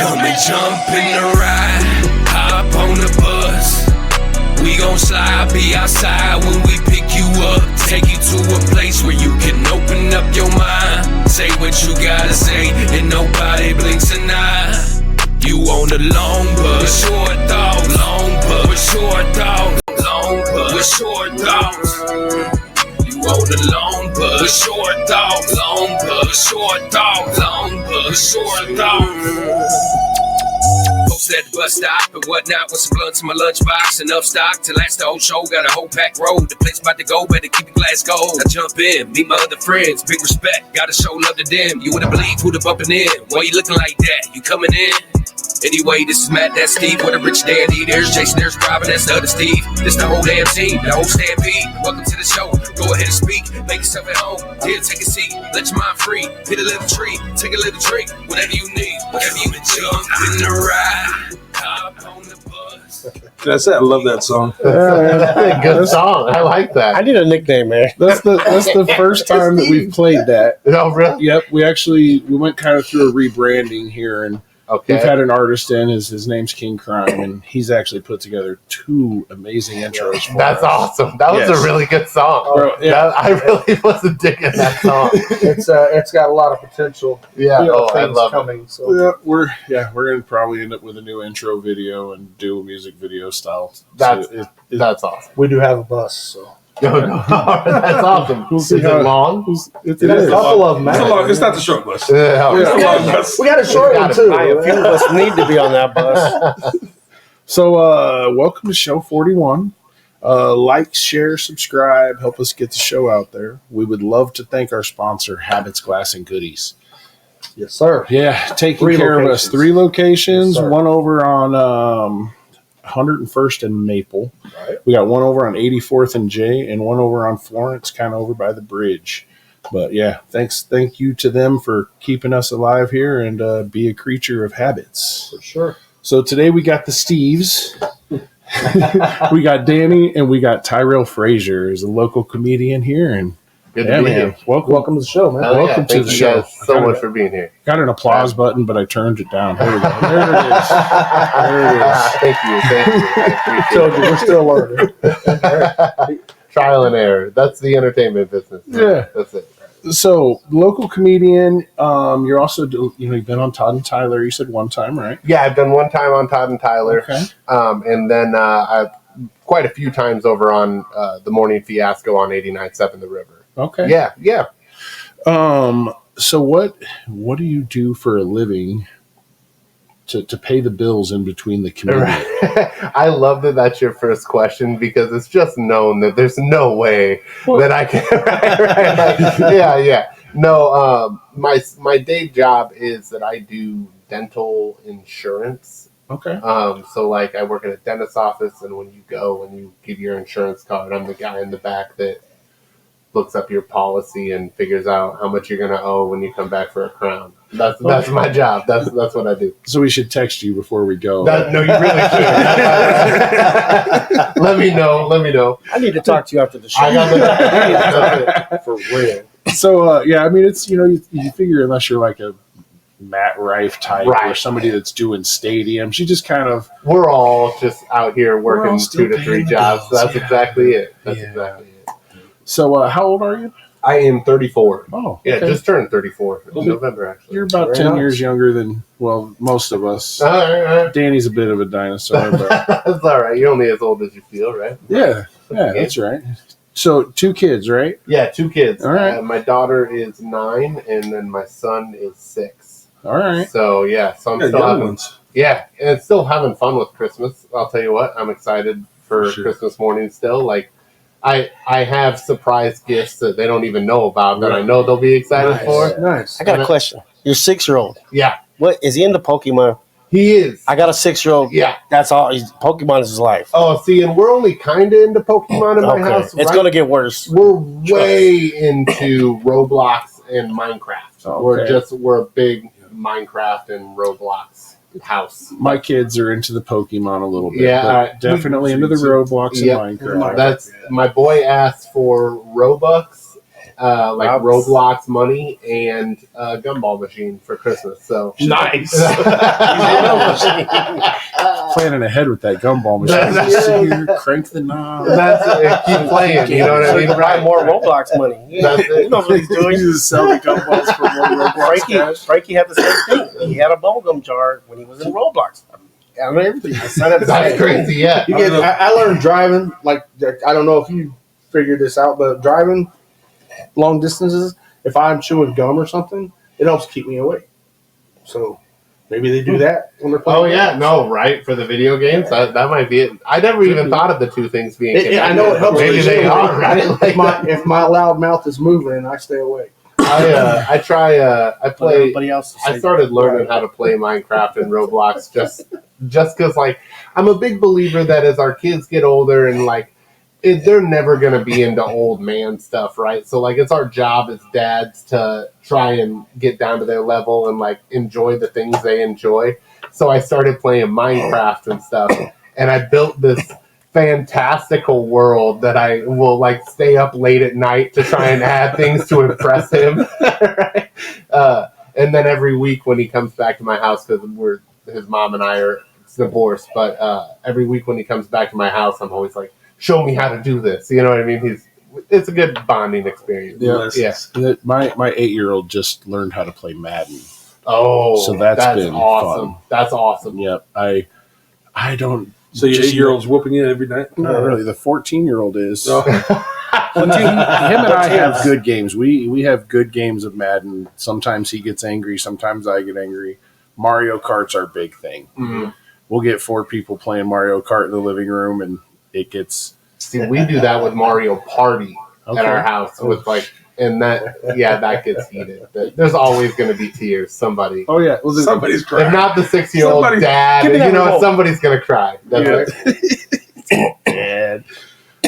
Come and jump in the ride, hop on the bus. We gon' slide, be outside when we pick you up. Take you to a place where you can open up your mind. Say what you gotta say, and nobody blinks an eye. You on the long bus, short thoughts, long bus, with short thoughts, long bus, with short thoughts. You on the long bus, with short thoughts, long bus, short thoughts, long bus, short thoughts. Post at the bus stop and whatnot with some blunts in my lunchbox. Enough stock to last the whole show. Got a whole packed road. The place about to go, better keep the glass cold. I jump in, meet my other friends. Big respect, gotta show love to them. You wouldn't believe who the bumping in. Why you looking like that? You coming in? Anyway, this is Matt, that's Steve, with a rich dandy. There's Jason, there's Robin, that's the other Steve. This the whole damn team, the whole stampede. Welcome to the show, go ahead and speak. Make yourself at home, here, take a seat. Let your mind free, hit a little tree. Take a little drink, whatever you need. Whatever you jump in the ride, hop on the bus. That's it, I love that song. That's a good song. I like that. I need a nickname, man. That's the first time that we've played that. Oh, really? Yep, we went kind of through a rebranding here, and Okay. we've had an artist in. His name's King Crime, and he's actually put together 2 amazing intros for That's us. awesome. That was a really good song. Bro, yeah. I really wasn't digging that song. It's got a lot of potential. Yeah, I things love coming. So We're gonna probably end up with a new intro video and do a music video style. That's So that's awesome. we do have a bus. So That's awesome. We'll Is see it how- long? It we got a is. couple of them. It's, man. it's not the short bus. Yeah. Yeah, a long bus. We got a short one too. A few of us need to be on that bus. So, welcome to show 41. Like, share, subscribe, help us get the show out there. We would love to thank our sponsor, Habits Glass and Goodies. Yes, sir. Yeah, taking 3 care of us. locations. 3 locations, Yes, sir. one over on 101st and Maple. Right. We got one over on 84th and J, and one over on Florence, kind of over by the bridge. But yeah, thank you to them for keeping us alive here and be a creature of habits. For sure. So today we got the Steves. We got Danny and we got Tyrel Fraizer, who's a local comedian here. And Good yeah, to be man, here. Welcome to the show, man. Hell yeah. welcome to Thank the you show. guys so much for being here. Got an applause button, but I turned it down. Here we go. There it is. There it is. Thank you. I Told you, we're still learning. appreciate it. Trial and error. That's the entertainment business. Yeah. That's it. So, local comedian. You're also, you've been on Todd and Tyler. You said one time, right? Yeah, I've done one time on Todd and Tyler. Okay. And then I've quite a few times over on the Morning Fiasco on 89.7 The River. Okay. Yeah. So what do you do for a living to pay the bills in between the community? I love that that's your first question because it's just known that there's no way that I can. Right. Yeah. No, my day job is that I do dental insurance. Okay. So like I work in a dentist's office, and when you give your insurance card, I'm the guy in the back that looks up your policy and figures out how much you're going to owe when you come back for a crown. That's my job. That's what I do. So we should text you before we go. No, you really should. Let me know. I need to talk to you after the show. I got the for real. So it's you figure unless you're like a Matt Rife type or Right. somebody that's doing stadiums, you just kind of We're all just out here We're all working still 2 to 3 paying the jobs. bills, That's yeah. exactly it. Yeah. So how old are you? I am 34. Oh, Yeah, okay. just turned 34 in Okay. November, actually. You're about Very 10 nice. years younger than most of us. All right. Danny's a bit of a dinosaur, but That's all right. You're only as old as you feel, right? yeah, that's right. So 2 kids, right? Yeah, 2 kids. All right. My daughter is 9, and then my son is 6. All right. So yeah, so I'm Yeah, still young having, ones. yeah, and still having fun with Christmas. I'll tell you what, I'm excited for Sure. Christmas morning still. Like, I have surprise gifts that they don't even know about that I Right. know they'll be excited Nice. for. Nice. I got a question. Your 6-year-old. Yeah, What is he into Pokemon? he is. I got a 6-year-old. Yeah. That's all. Pokemon is his life. Oh, see, and we're only kind of into Pokemon in my Okay. house. It's right? gonna get worse. We're way into Roblox and Minecraft. Okay. We're a big Minecraft and Roblox house. My kids are into the Pokemon a little bit. Yeah, but definitely into the Roblox and Yep. Minecraft. That's my boy asked for Robux like Wow. Roblox money and a gumball machine for Christmas. So Nice. that's Planning ahead with that gumball machine. That's- Just sit here, crank the knob. keep playing. You know what I So mean? you buy more Roblox money. That's it. He knows what he's doing. You just sell the gumballs for more Roblox. Frankie had the same thing. He had a bubblegum jar when he was in Roblox. I mean, everything. I signed up to That's say, crazy. Yeah. You get, I learned driving, like, I don't know if you figured this out, but driving long distances, if I'm chewing gum or something, it helps keep me awake. So maybe they do that when they're playing. Oh yeah, no, right for the video games. That might be it. I never even thought of the two things being. I know it helps. Maybe me they stay are awake. right. If my loud mouth is moving, I stay awake. I try. I but play. everybody else. I started learning how to play Minecraft and Roblox just because, like, I'm a big believer that as our kids get older and like they're never going to be into old man stuff, right? So like it's our job as dads to try and get down to their level and like enjoy the things they enjoy. So I started playing Minecraft and stuff, and I built this fantastical world that I will like stay up late at night to try and add things to impress him. Right? And then every week when he comes back to my house, because his mom and I are divorced, but every week when he comes back to my house, I'm always like, show me how to do this. You know what I mean? It's a good bonding experience. Yeah. My 8-year-old just learned how to play Madden. Oh, So that's been awesome. fun. That's awesome. Yep. I don't. So your 8-year-old's whooping you every night? Not really. The 14-year-old is. Oh. Him and I have good games. We have good games of Madden. Sometimes he gets angry. Sometimes I get angry. Mario Kart's our big thing. Mhm. We'll get 4 people playing Mario Kart in the living room, and it gets. See, we do that with Mario Party at our house with like, and that gets heated. There's always going to be tears. Somebody. Oh yeah. Well, Somebody's crying. If not the 6-year-old Somebody- dad, give me that you know, remote. somebody's going to cry. That's it.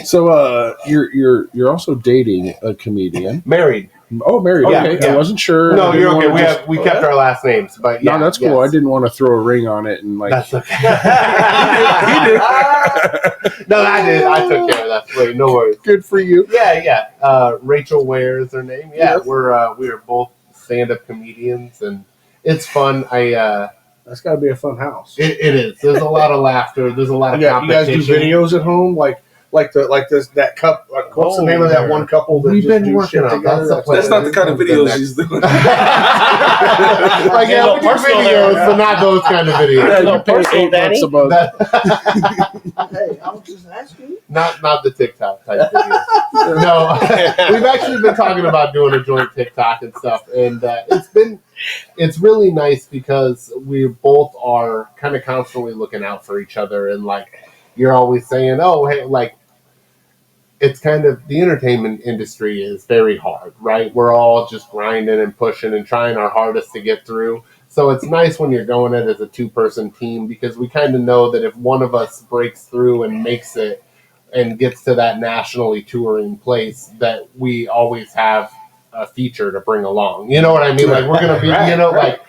So you're also dating a comedian. Married. Oh, married. Yeah, okay. yeah. I wasn't sure. No, I you're didn't okay. wanna We kept our last names, but yeah. No, that's cool. yes. I didn't want to throw a ring on it and like. That's okay. No, I did. I took care of that. Wait, no worries. Good for you. Yeah. Rachel Ware is her name. Yeah, Yes. we are both stand-up comedians, and it's fun. That's got to be a fun house. It is. There's a lot of laughter. There's a lot of You guys do competition. videos at home, like that couple. What's the name of that one couple that We've just been do working shit on that. together? That's the plan. That's not the kind of videos he's doing. Like, yeah, we do personal videos, there. but not those kind of Yeah, videos. No, you pay personal, $8 a month. Hey, I was just asking. Not the TikTok type videos. No, we've actually been talking about doing a joint TikTok and stuff, and it's really nice because we both are kind of constantly looking out for each other, and like you're always saying, oh hey, like it's kind of the entertainment industry is very hard, right? We're all just grinding and pushing and trying our hardest to get through. So it's nice when you're going it as a 2-person team because we kind of know that if one of us breaks through and makes it and gets to that nationally touring place, that we always have a feature to bring along. You know what I mean? Like we're gonna be, you know, like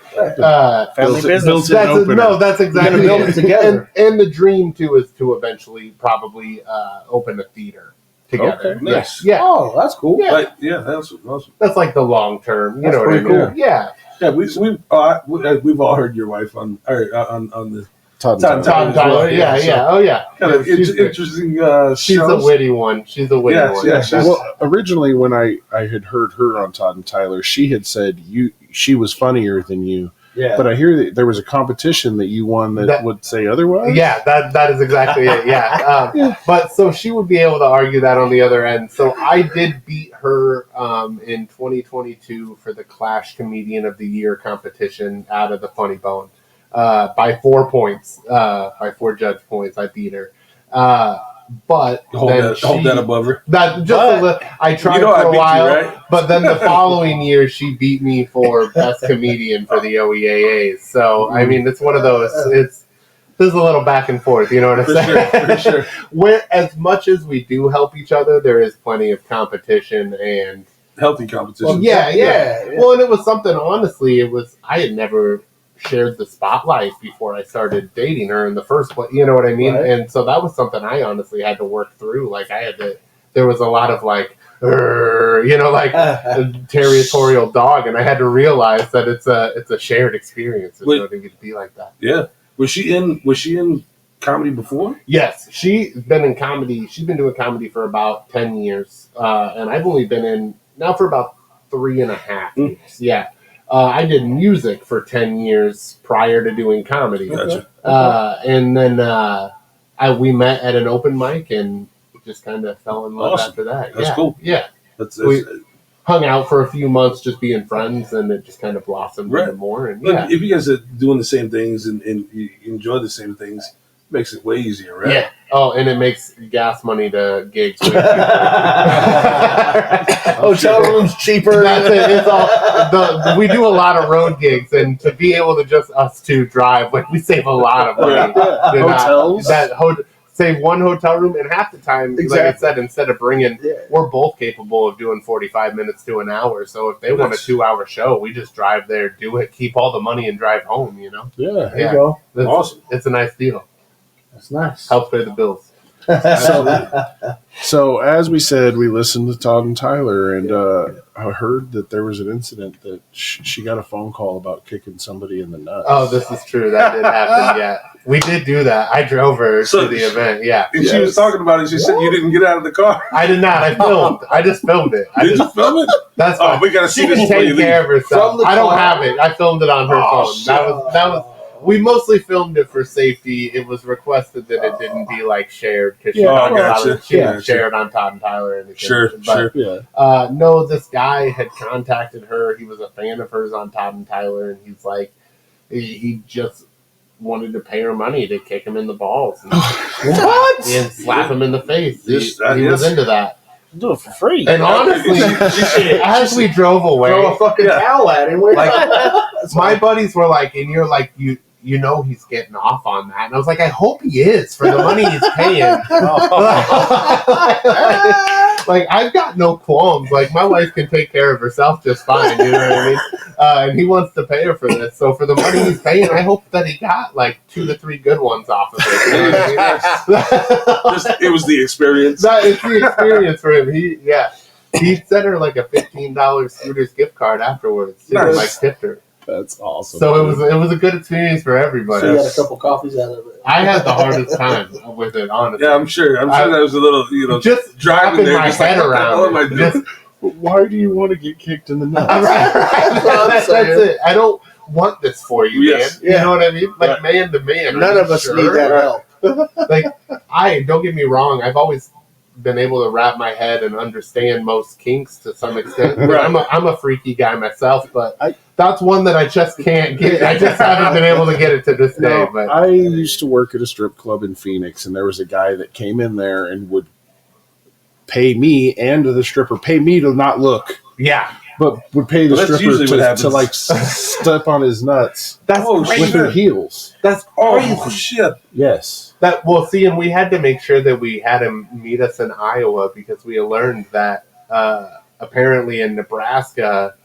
Family business. that's exactly build it together. And the dream too is to eventually probably open a theater together. Okay, nice. Yeah. Oh, that's cool. Yeah. Like, yeah, that's awesome. That's like the long term. You That's know what I pretty mean? cool. Yeah. Yeah, we've all heard your wife on the Todd Todd Tom Tyler. Yeah, so- yeah. Oh yeah. kind of She's good. interesting She's a shows. witty one. She's a witty Yes, one. yes, yes. Well, originally when I had heard her on Todd and Tyler, she had said she was funnier than you. Yeah. But I hear that there was a competition that you won that would say otherwise. Yeah, that is exactly it. Yeah. But so she would be able to argue that on the other end. So I did beat her in 2022 for the Clash Comedian of the Year competition out of the Funny Bone by 4 points, by 4 judge points. I beat her. But Hold that above her. I tried You know I for a beat you, while, right? but then the following year she beat me for best comedian for the OEAAs. So I mean, it's one of those. There's a little back and forth. You know what I'm For saying? sure, for sure. Where as much as we do help each other, there is plenty of competition and Healthy competition. yeah. Well, and it was something. Honestly, I had never shared the spotlight before I started dating her in the first place. You know what I mean? Right. And so that was something I honestly had to work through. Like there was a lot of like, like a territorial dog, and I had to realize that it's a shared experience. It's going to be like that. Yeah. Was she in comedy before? Yes, she's been in comedy. She's been doing comedy for about 10 years, and I've only been in now for about 3.5 years. Yeah. I did music for 10 years prior to doing comedy. Gotcha. And then we met at an open mic and just kind of fell in love after that. That's cool. Yeah. We hung out for a few months just being friends, and it just kind of blossomed even more. And if you guys are doing the same things and you enjoy the same things, it makes it way easier, right? Yeah. Oh, and it makes gas money to gigs. Hotel rooms cheaper. That's it. It's all, we do a lot of road gigs, and to be able to just us two drive, we save a lot of money. Hotels. Save one hotel room, and half the time, like I said, instead of bringing, we're both capable of doing 45 minutes to an hour. So if they want a 2-hour show, we just drive there, do it, keep all the money, and drive home. Yeah, there you go. Awesome. It's a nice deal. That's nice. Helps pay the bills. So as we said, we listened to Todd and Tyler, and I heard that there was an incident that she got a phone call about kicking somebody in the nuts. Oh, this is true. That did happen. Yeah, we did do that. I drove her to the event. Yeah, and she was talking about it. She said you didn't get out of the car. I did not. I filmed. I just filmed it. Did you film it? That's fine. We gotta see she this can before you take leave. care of herself. I don't have it. I filmed it on her phone. Shit. That was. We mostly filmed it for safety. It was requested that it didn't be shared because she didn't share it on Todd and Tyler or anything. Sure. No, this guy had contacted her. He was a fan of hers on Todd and Tyler, and he's like, he just wanted to pay her money to kick him in the balls. And, What? And slap him in the face. He Yes. was into that. Do it for free. And honestly, as we drove away, Throw a fucking towel at him. my buddies were like, and you're like, you know he's getting off on that. And I was like, I hope he is for the money he's paying. I've got no qualms. My wife can take care of herself just fine. You know what I mean? And he wants to pay her for this. So for the money he's paying, I hope that he got 2 to 3 good ones off of it. You know what I mean? It was the experience. It's the experience for him. He sent her a $15 Scooters gift card afterwards. Nice. Tipped her. That's awesome. So it was a good experience for everybody. So you had a couple coffees out of it. I had the hardest time with it, honestly. Yeah, I'm sure that was a little, just driving wrapping there, my just head what the around. hell am I doing? Why do you want to get kicked in the nuts? That's it. I don't want this for you, Yes. man. You know what I mean? Man to man. None of us need that help. Don't get me wrong. I've always been able to wrap my head and understand most kinks to some extent. I'm a freaky guy myself, but that's one that I just can't get. I just haven't been able to get it to this day. But I used to work at a strip club in Phoenix, and there was a guy that came in there and would pay me and the stripper pay me to not look. Yeah. But would pay the Well, that's stripper usually what to happens. step on his nuts That's with her heels. That's crazy. Oh, shit. Yes. And we had to make sure that we had him meet us in Iowa because we learned that apparently in Nebraska,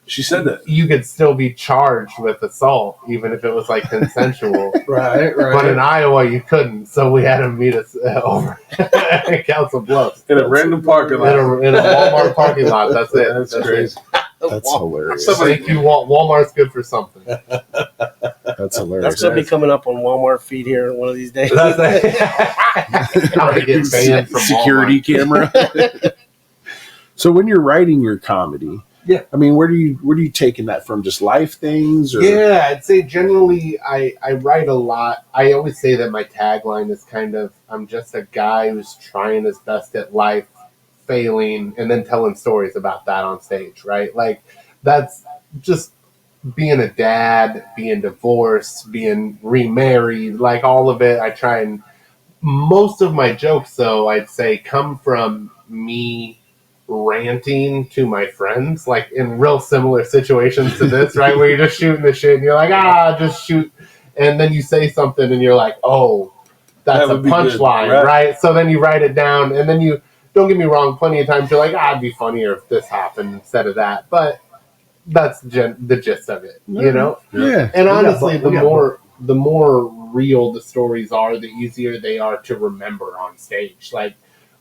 She said that. you could still be charged with assault even if it was consensual. Right. But in Iowa, you couldn't. So we had him meet us over at Council Bluffs. In a random parking lot. In a Walmart parking lot. That's it. That's crazy. That's hilarious. Thank you, Walmart's good for something. That's hilarious. That's gonna be coming up on Walmart feed here one of these days. I'm gonna get banned from security Walmart. camera. So when you're writing your comedy, I mean, where do you taking that from? Just life things? Or? Yeah, I'd say generally I write a lot. I always say that my tagline is kind of, I'm just a guy who's trying his best at life, failing, and then telling stories about that on stage, right? That's just being a dad, being divorced, being remarried, all of it. I try and most of my jokes, though, I'd say come from me ranting to my friends, in real similar situations to this, right? Where you're just shooting the shit and you're just shoot. And then you say something and you're like, oh, that's a punchline, right? So then you write it down and then don't get me wrong, plenty of times you're like, it'd be funnier if this happened instead of that. But that's the gist of it, you know? Yeah. And honestly, the more real the stories are, the easier they are to remember on stage.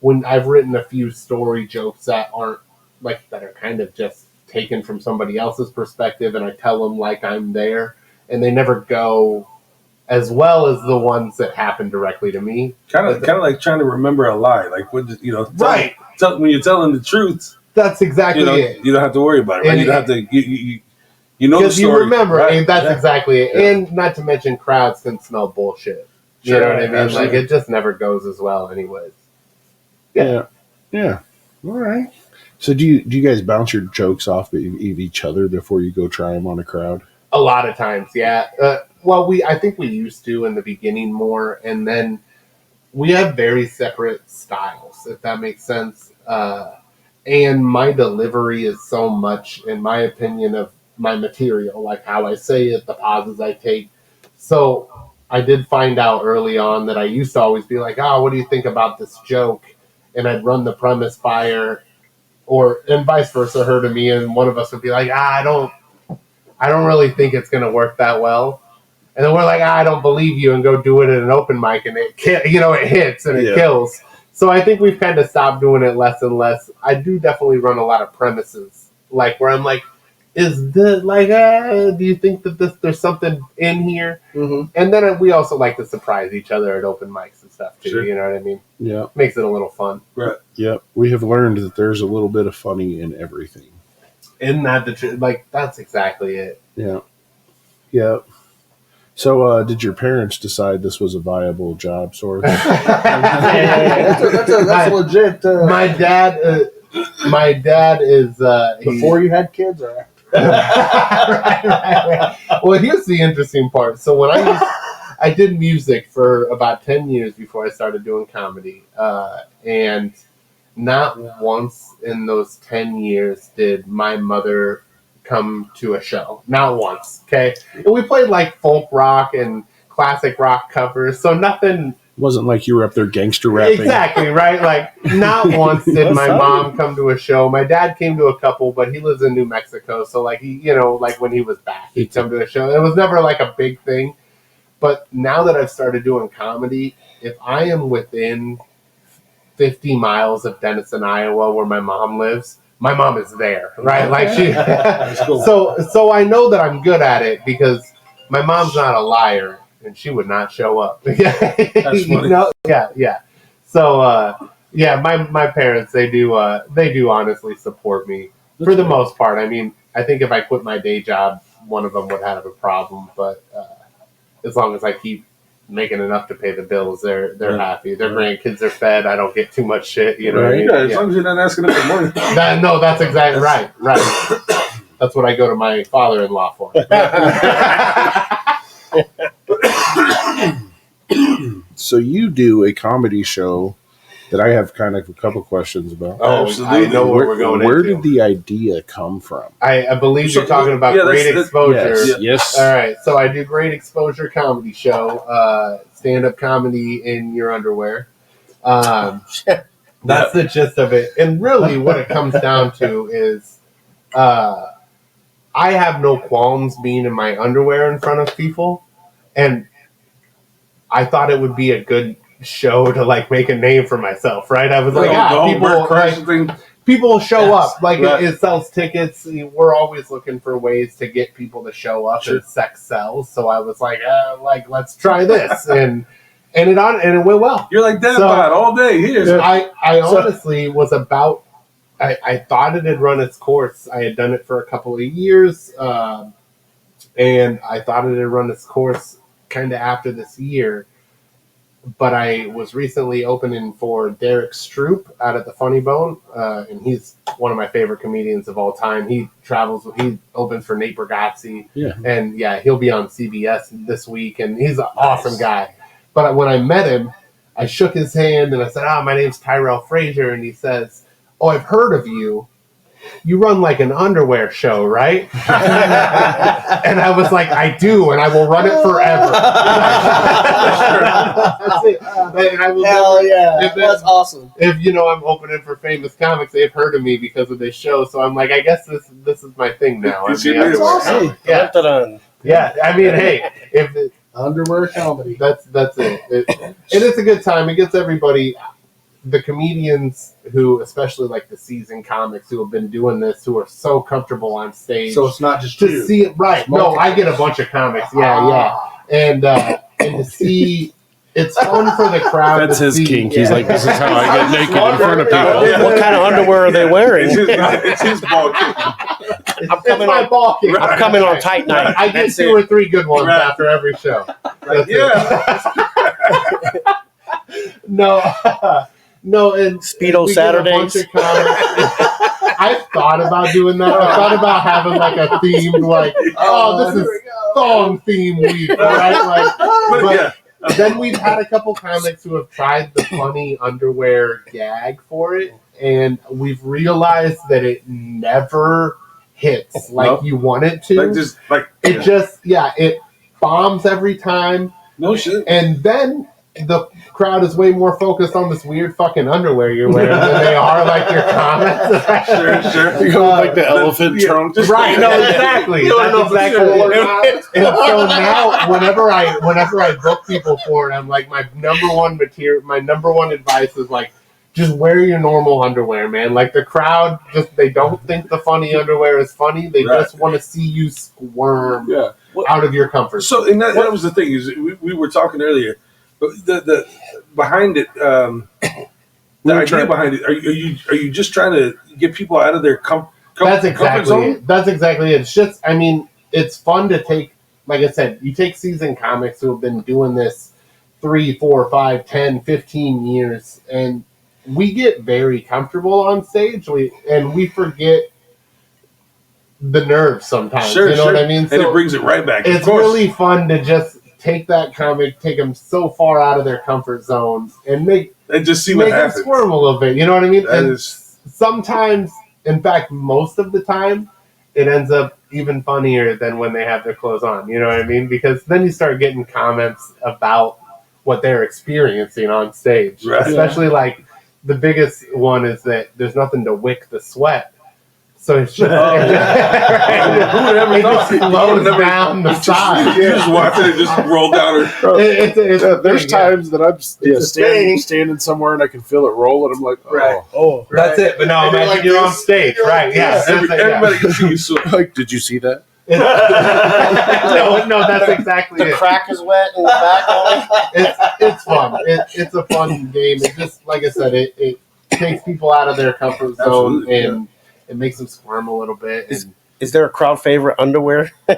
when I've written a few story jokes that aren't like that are kind of just taken from somebody else's perspective, and I tell them like I'm there, and they never go as well as the ones that happen directly to me. Kind of like trying to remember a lie. Like when Right. when you're telling the truth, That's exactly it. you don't have to worry about it. Right? And you don't have to. You know the Because you story. remember, right? and that's Yeah. exactly it. Yeah. And not to mention, crowds can smell bullshit. You Sure, know what I mean? absolutely. Like, it just never goes as well anyways. Yeah. All right. So do you guys bounce your jokes off of each other before you go try them on a crowd? A lot of times, yeah. Well, I think we used to in the beginning more, and then we have very separate styles, if that makes sense. And my delivery is so much, in my opinion, of my material, like how I say it, the pauses I take. So I did find out early on that I used to always be like, "Oh, what do you think about this joke?" And I'd run the premise by her, and vice versa, her to me, and one of us would be like, I don't really think it's going to work that well. And then we're like, I don't believe you, and go do it at an open mic, and it hits and it kills. So I think we've kind of stopped doing it less and less. I do definitely run a lot of premises, like where I'm like, is this like, do you think that there's something in here? Mm-hmm. And then we also like to surprise each other at open mics and stuff too. Sure. You know what I mean? Yeah. Makes it a little fun. Right. Yeah. We have learned that there's a little bit of funny in everything. Isn't that the truth? Like, that's exactly it. Yeah. Yeah. So, did your parents decide this was a viable job source? That's legit. My dad is Before you had kids, or right. Well, here's the interesting part. So when I did music for about 10 years before I started doing comedy, and not once in those 10 years did my mother come to a show. Not once. Okay, and we played like folk rock and classic rock covers, so nothing. Wasn't like you were up there gangster rapping. Exactly, right? Like, not once did my mom come to a show. My dad came to a couple, but he lives in New Mexico. So, like, like when he was back, he'd come to a show. It was never like a big thing. But now that I've started doing comedy, if I am within 50 miles of Denison, Iowa, where my mom lives, my mom is there, right? Like, she. Cool. So I know that I'm good at it because my mom's not a liar. And she would not show up. That's funny. Yeah. So, my parents, they do honestly support me for the most part. I mean, I think if I quit my day job, one of them would have a problem. But as long as I keep making enough to pay the bills, they're happy. Their grandkids are fed. I don't get too much shit. You know what I mean? Yeah, as long as you're not asking them for money. That's exactly right. That's what I go to my father-in-law for. So you do a comedy show that I have kind of a couple questions about. Oh, Absolutely. I know where we're going. Where into. did the idea come from? I believe you're talking about Great Exposure. Yes. All right, so I do Great Exposure comedy show, stand-up comedy in your underwear. That's the gist of it. And really what it comes down to is I have no qualms being in my underwear in front of people. And I thought it would be a good show to like make a name for myself, right? I was like, people show up. Like, it sells tickets. We're always looking for ways to get people to show up, and sex sells. So I was like, let's try this, and it went well. You're like that about all day. Here, I honestly was about. I thought it had run its course. I had done it for a couple of years, and I thought it had run its course kind of after this year. But I was recently opening for Derek Stroop out at the Funny Bone, and he's one of my favorite comedians of all time. He opens for Nate Bargatze, and he'll be on CBS this week, and he's an awesome guy. But when I met him, I shook his hand and I said, my name's Tyrel Fraizer, and he says, oh, I've heard of you. You run like an underwear show, right? And I was like, I do, and I will run it forever. That's it. And I will That's awesome. If I'm opening for famous comics, they've heard of me because of this show. So I'm like, I guess this is my thing now. That's awesome. Yeah. I mean, hey, if underwear comedy. that's it. And it's a good time. It gets everybody. the comedians who, especially like the seasoned comics who have been doing this, who are so comfortable on stage. So it's not just to you. see it right. No, I get a bunch of comics. Yeah. And to see, it's fun for the crowd. That's to his see, kink. He's like, this is how I get naked in front of people. What kind of underwear are they wearing? It's his ball game. It's my ball kick. I'm coming on tight night. I get 2 or 3 good ones after every show. That's it. No, and Speedo we get a bunch Saturdays. of comics. I've thought about doing that. I thought about having like a themed, like, this is thong theme week, right? Like, but then we've had a couple comics who have tried the funny underwear gag for it, and we've realized that it never hits like you want it to. It bombs every time. No shit. And then the crowd is way more focused on this weird fucking underwear you're wearing than they are like your comments. Sure. You go with like the elephant trunk. Right, no, exactly. That's exactly it. And so now whenever I book people for it, I'm like, my number one advice is like, just wear your normal underwear, man. Like the crowd they don't think the funny underwear is funny. They just want to see you squirm out of your comfort zone. So, and that was the thing, is we were talking earlier, but the behind it, the idea behind it, are you just trying to get people out of their comfort zone? That's exactly it. It's just, I mean, it's fun to take, like I said, you take seasoned comics who have been doing this 3, 4, 5, 10, 15 years, and we get very comfortable on stage, we forget the nerves sometimes. You know what I mean? And it brings it right back. It's really fun to just take that comic, take them so far out of their comfort zones, and just see what happens. Them squirm a little bit. You know what I mean? And sometimes, in fact, most of the time, it ends up even funnier than when they have their clothes on. You know what I mean? Because then you start getting comments about what they're experiencing on stage, especially like. The biggest one is that there's nothing to wick the sweat. So it's just, it just flows down the side. You just watch it and just roll down. There's times that I'm standing somewhere and I can feel it roll, and I'm like, that's it. But no, imagine you're on stage, right? Yeah, everybody can see you. So, like, did you see that? No, that's exactly The it. crack is wet in the back. It's fun. It's a fun game. It just, like I said, it takes people out of their comfort zone and it makes them squirm a little bit. Is there a crowd favorite underwear? They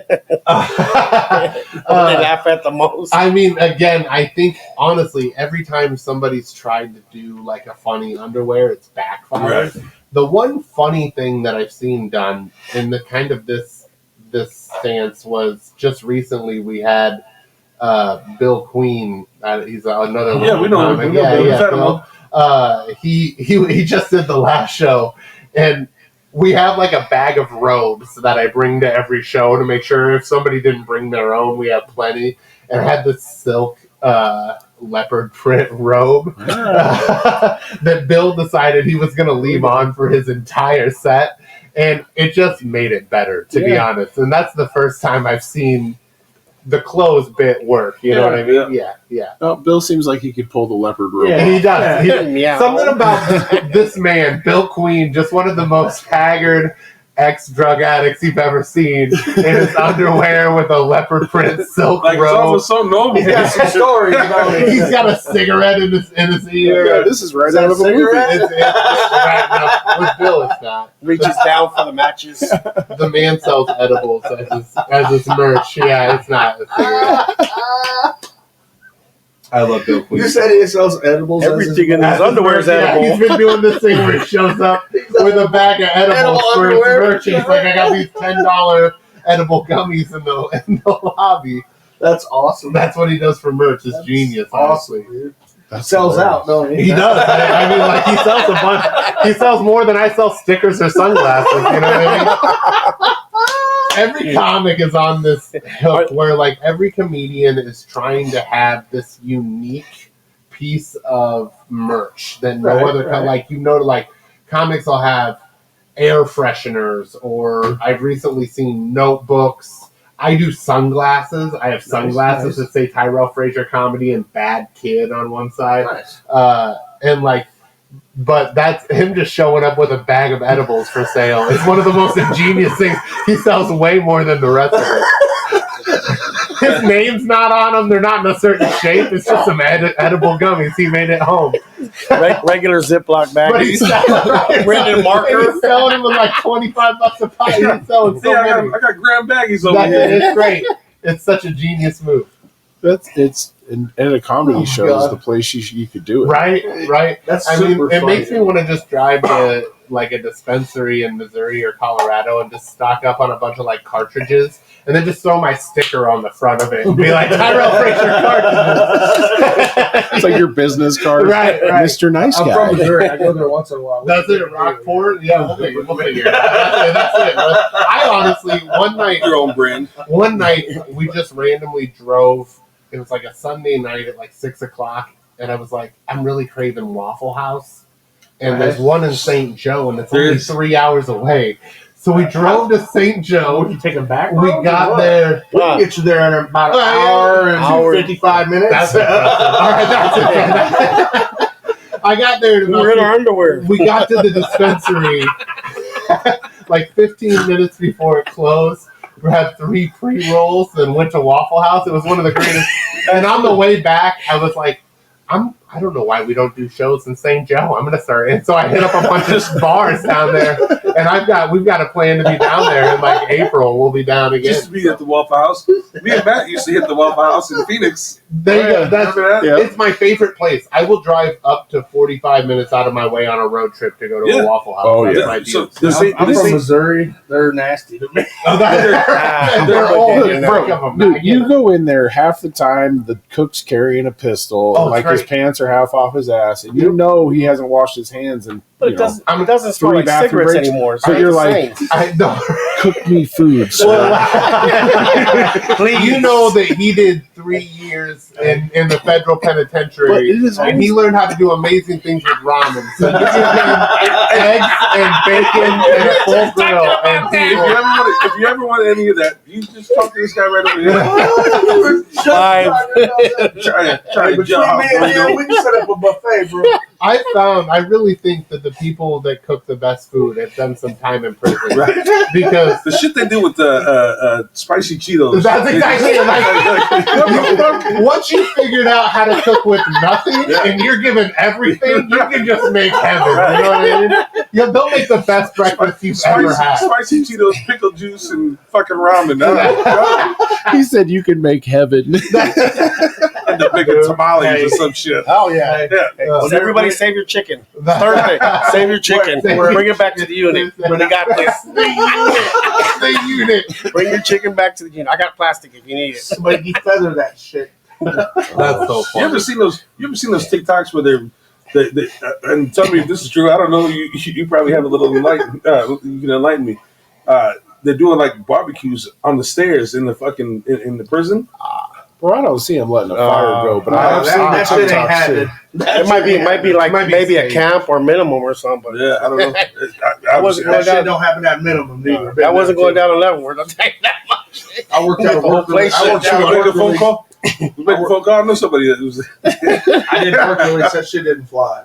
laugh at the most. I mean, again, I think honestly, every time somebody's tried to do like a funny underwear, it's backfired. Right. The one funny thing that I've seen done in the kind of this stance was just recently we had Bill Queen. He's another we know him. Bill. He just did the last show, and we have like a bag of robes that I bring to every show to make sure if somebody didn't bring their own, we have plenty. And I had this silk leopard print robe that Bill decided he was going to leave on for his entire set. And it just made it better, to be honest. And that's the first time I've seen the clothes bit work. You know what I mean? Yeah. Oh, Bill seems like he could pull the leopard robe. Yeah, he does. Something about this man, Bill Queen, just one of the most haggard ex-drug addicts you've ever seen in his underwear with a leopard print silk robe. It's so normal. He's got some stories about it. He's got a cigarette in his ear. Yeah, this is right out of a movie. It's right now. With Bill, it's not. Reaches down for the matches. The man sells edibles as his merch. Yeah, it's not a cigarette. I love Bill Queen. You said he sells edibles. Everything in his underwear is edible. He's been doing this thing where he shows up with a bag of edibles for his merch. He's like, I got these $10 edible gummies in the lobby. That's awesome. That's what he does for merch. It's genius. Awesome, dude. Sells out, no? He does. I mean, like he sells a bunch. He sells more than I sell stickers or sunglasses. You know what I mean? Every comic is on this hook where, like, every comedian is trying to have this unique piece of merch that no other, like, like comics will have air fresheners, or I've recently seen notebooks. I do sunglasses. I have sunglasses that say Tyrel Fraizer Comedy and Bad Kid on one side. Nice. And, like, But that's him just showing up with a bag of edibles for sale. It's one of the most ingenious things. He sells way more than the rest of it. His name's not on them. They're not in a certain shape. It's just some edible gummies he made at home. Regular Ziploc bag. But he's selling Printed marker. He's selling them with like $25 a pop. He's selling so many. I got gram baggies over That's here. it. It's great. It's such a genius move. It's and a comedy show is God. the place you could do it. Right. That's I mean, super it funny. makes me want to just drive to like a dispensary in Missouri or Colorado and just stock up on a bunch of like cartridges and then just throw my sticker on the front of it and be like Tyrel Fraizer cartridges. It's like your business card, Right. Mr. Nice I'm Guy. from Missouri. I go there once in a while. That's it, Rockport. Yeah, we'll figure it out. That's it. I honestly Your own brand. one night we just randomly drove. It was like a Sunday night at like 6:00, and I was like, I'm really craving Waffle House, and there's one in St. Joe, and it's only 3 hours away. So we drove to St. Joe. You take them back? We got there. We can get you there in about an hour and 55 minutes. That's it. All right, that's it. I got there. We were in our underwear. We got to the dispensary like 15 minutes before it closed. We had 3 pre-rolls and went to Waffle House. It was one of the greatest. And on the way back, I was like, I don't know why we don't do shows in St. Joe. I'm gonna start. And so I hit up a bunch of bars down there, and we've got a plan to be down there in like April. We'll be down again. Just to be at the Waffle House. Me and Matt used to hit the Waffle House in Phoenix. There you go. That's Remember that? Yeah. It's my favorite place. I will drive up to 45 minutes out of my way on a road trip to go to a Waffle House. Oh, That's yeah. my So deal. I'm from Missouri. They're nasty to me. They're old. Dude, you go in there half the time, the cook's carrying a pistol, Oh, like it's his great. pants are half off his ass, and you know he hasn't washed his hands and But it doesn't smell 3 like bathroom cigarettes breaks. anymore. So But you're it's the like, same. I know. cook me food. sir. You know that he did 3 years in the federal But penitentiary, it is and he learned how to do amazing things with ramen. So you give him eggs and bacon and a full grill. And If you ever want any of that, you just talk to this guy right over here. Try to job. We can set up a buffet, bro. I really think that the people that cook the best food have done some time in prison. Right. Because The shit they do with the spicy Cheetos. that's exactly it. Once you figured out how to cook with nothing and you're given everything, you can just make heaven. You know what I mean? They'll make the best breakfast you've ever had. Spicy Cheetos, pickle juice, and fucking ramen. He said you can make heaven. And the big tamales or some shit. Oh yeah. Yeah. So everybody save your chicken. Thursday, save your chicken. Bring it back to the unit. When they got this, The unit. bring your chicken back to the unit. I got plastic if you need it. But you feather that shit. That's so You funny. ever seen those TikToks where they and tell me if this is true. I don't know. You probably have a little enlighten. You can enlighten me. They're doing like barbecues on the stairs in the fucking in the prison. Well, I don't see him letting a fire go, but I've that seen shit ain't TikToks happening. too. It might be like Might be maybe a safe. camp or minimum or something. Yeah, I don't know. I wasn't That going shit down. don't happen at minimum, neither. That wasn't going down 11. We're not taking that much. I worked out The whole place I worked shut out down. You make a work phone release. call. You make a phone call. I know somebody that was. I did work release. That shit didn't fly.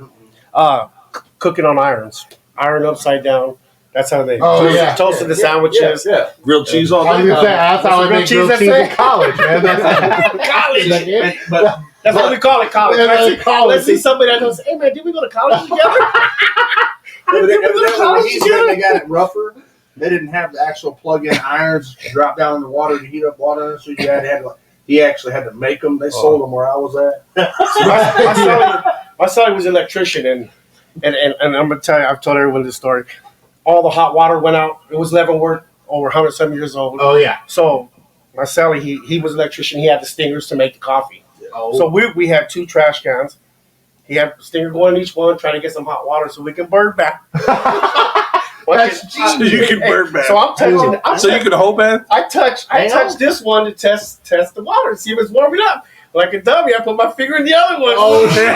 Cooking on irons, iron upside down. That's how they toasted the sandwiches. Yeah. Grilled cheese all I was day. gonna say, that's how I grilled make cheese grilled that cheese say? in college, man. College. But That's what we call it, college. Yeah, Let's college. see somebody that goes, hey man, did we go to college together? evidently when he said they got it rougher, they didn't have the actual plug-in irons to drop down in the water to heat up water. So you had to he actually had to make them. They sold them where I was at. My son was an electrician, and I'm gonna tell you, I've told everyone this story. All the hot water went out. It was Leavenworth, over 100-some years old. Oh yeah. So my Sally, he was an electrician. He had the stingers to make the coffee. Oh. So we had 2 trash cans. He had a stinger going in each one, trying to get some hot water so we can burn bath. That's genius. You can burn bath. So I'm touching. So you can hold bath. I touched this one to test the water and see if it's warming up. Like a dummy, I put my finger in the other one. Oh, shit.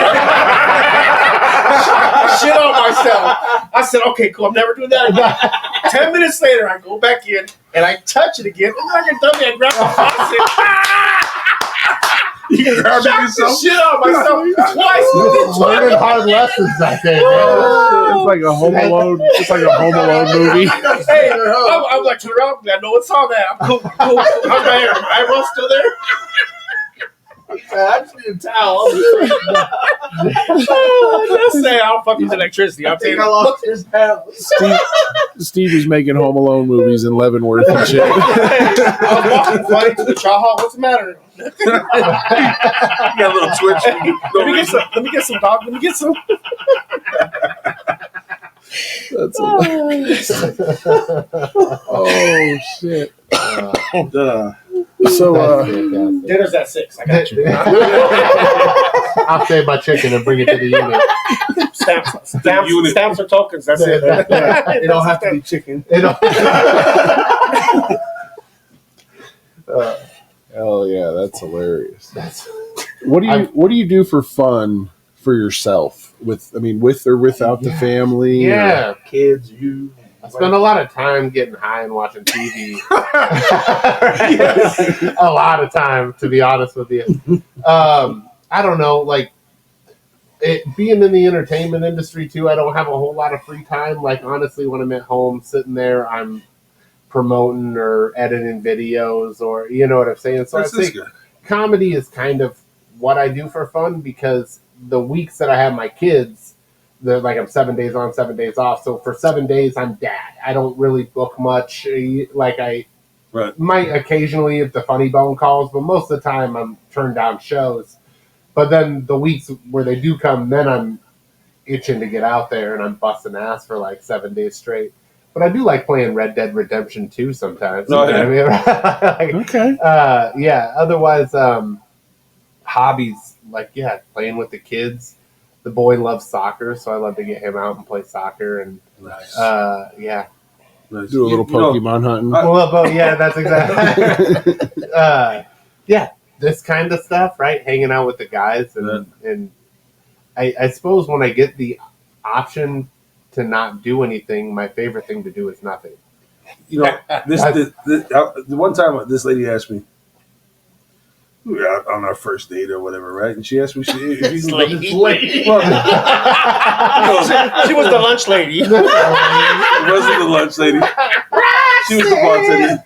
Shit on myself. I said, okay, cool. I'm never doing that again. 10 minutes later, I go back in and I touch it again. And like a dummy, I grab the faucet. You You grounded yourself. Shit out of myself twice. Learning hard lessons that day, man. It's like a Home Alone. It's like a Home Alone movie. Hey, I'm like, Tyrel, I know what's on that. I'm cool. How's my hair? My eyebrows still there? I just need a towel. Just say I'll fuck with electricity. I'm saying I lost 10 pounds. Steve was making Home Alone movies in Leavenworth and shit. I was walking funny to the chow hall. What's the matter? You got a little twitch. Let me get some, dog. Let me get some. That's hilarious. Oh shit. So Dinner's at 6. I got you. I'll save my chicken and bring it to the unit. Stamps or tokens. That's it. It don't have to be chicken. hell yeah, that's hilarious. What do you do for fun for yourself? With or without the family? Yeah, Kids, you. I spend a lot of time getting high and watching TV. A lot of time, to be honest with you. I don't know, like being in the entertainment industry too. I don't have a whole lot of free time. Like honestly, when I'm at home sitting there, I'm promoting or editing videos, or you know what I'm saying. So I think comedy is kind of what I do for fun, because the weeks that I have my kids, they're like I'm 7 days on, 7 days off. So for 7 days, I'm dad. I don't really book much. Like I might occasionally if the Funny Bone calls, but most of the time I'm turned down shows. But then the weeks where they do come, then I'm itching to get out there and I'm busting ass for like 7 days straight. But I do like playing Red Dead Redemption 2 sometimes. Oh, you know what I mean? Okay. Yeah. Otherwise, hobbies like playing with the kids. The boy loves soccer, so I love to get him out and play soccer. And Nice. Yeah, Nice. Do a little Pokemon hunting. well, yeah, that's exactly. Yeah, this kind of stuff, right? Hanging out with the guys, and I suppose when I get the option to not do anything, my favorite thing to do is nothing. You know, the one time this lady asked me, we were out on our first date or whatever, right? And she asked me if you can She was the lunch lady. It wasn't the lunch lady. She was the bartender.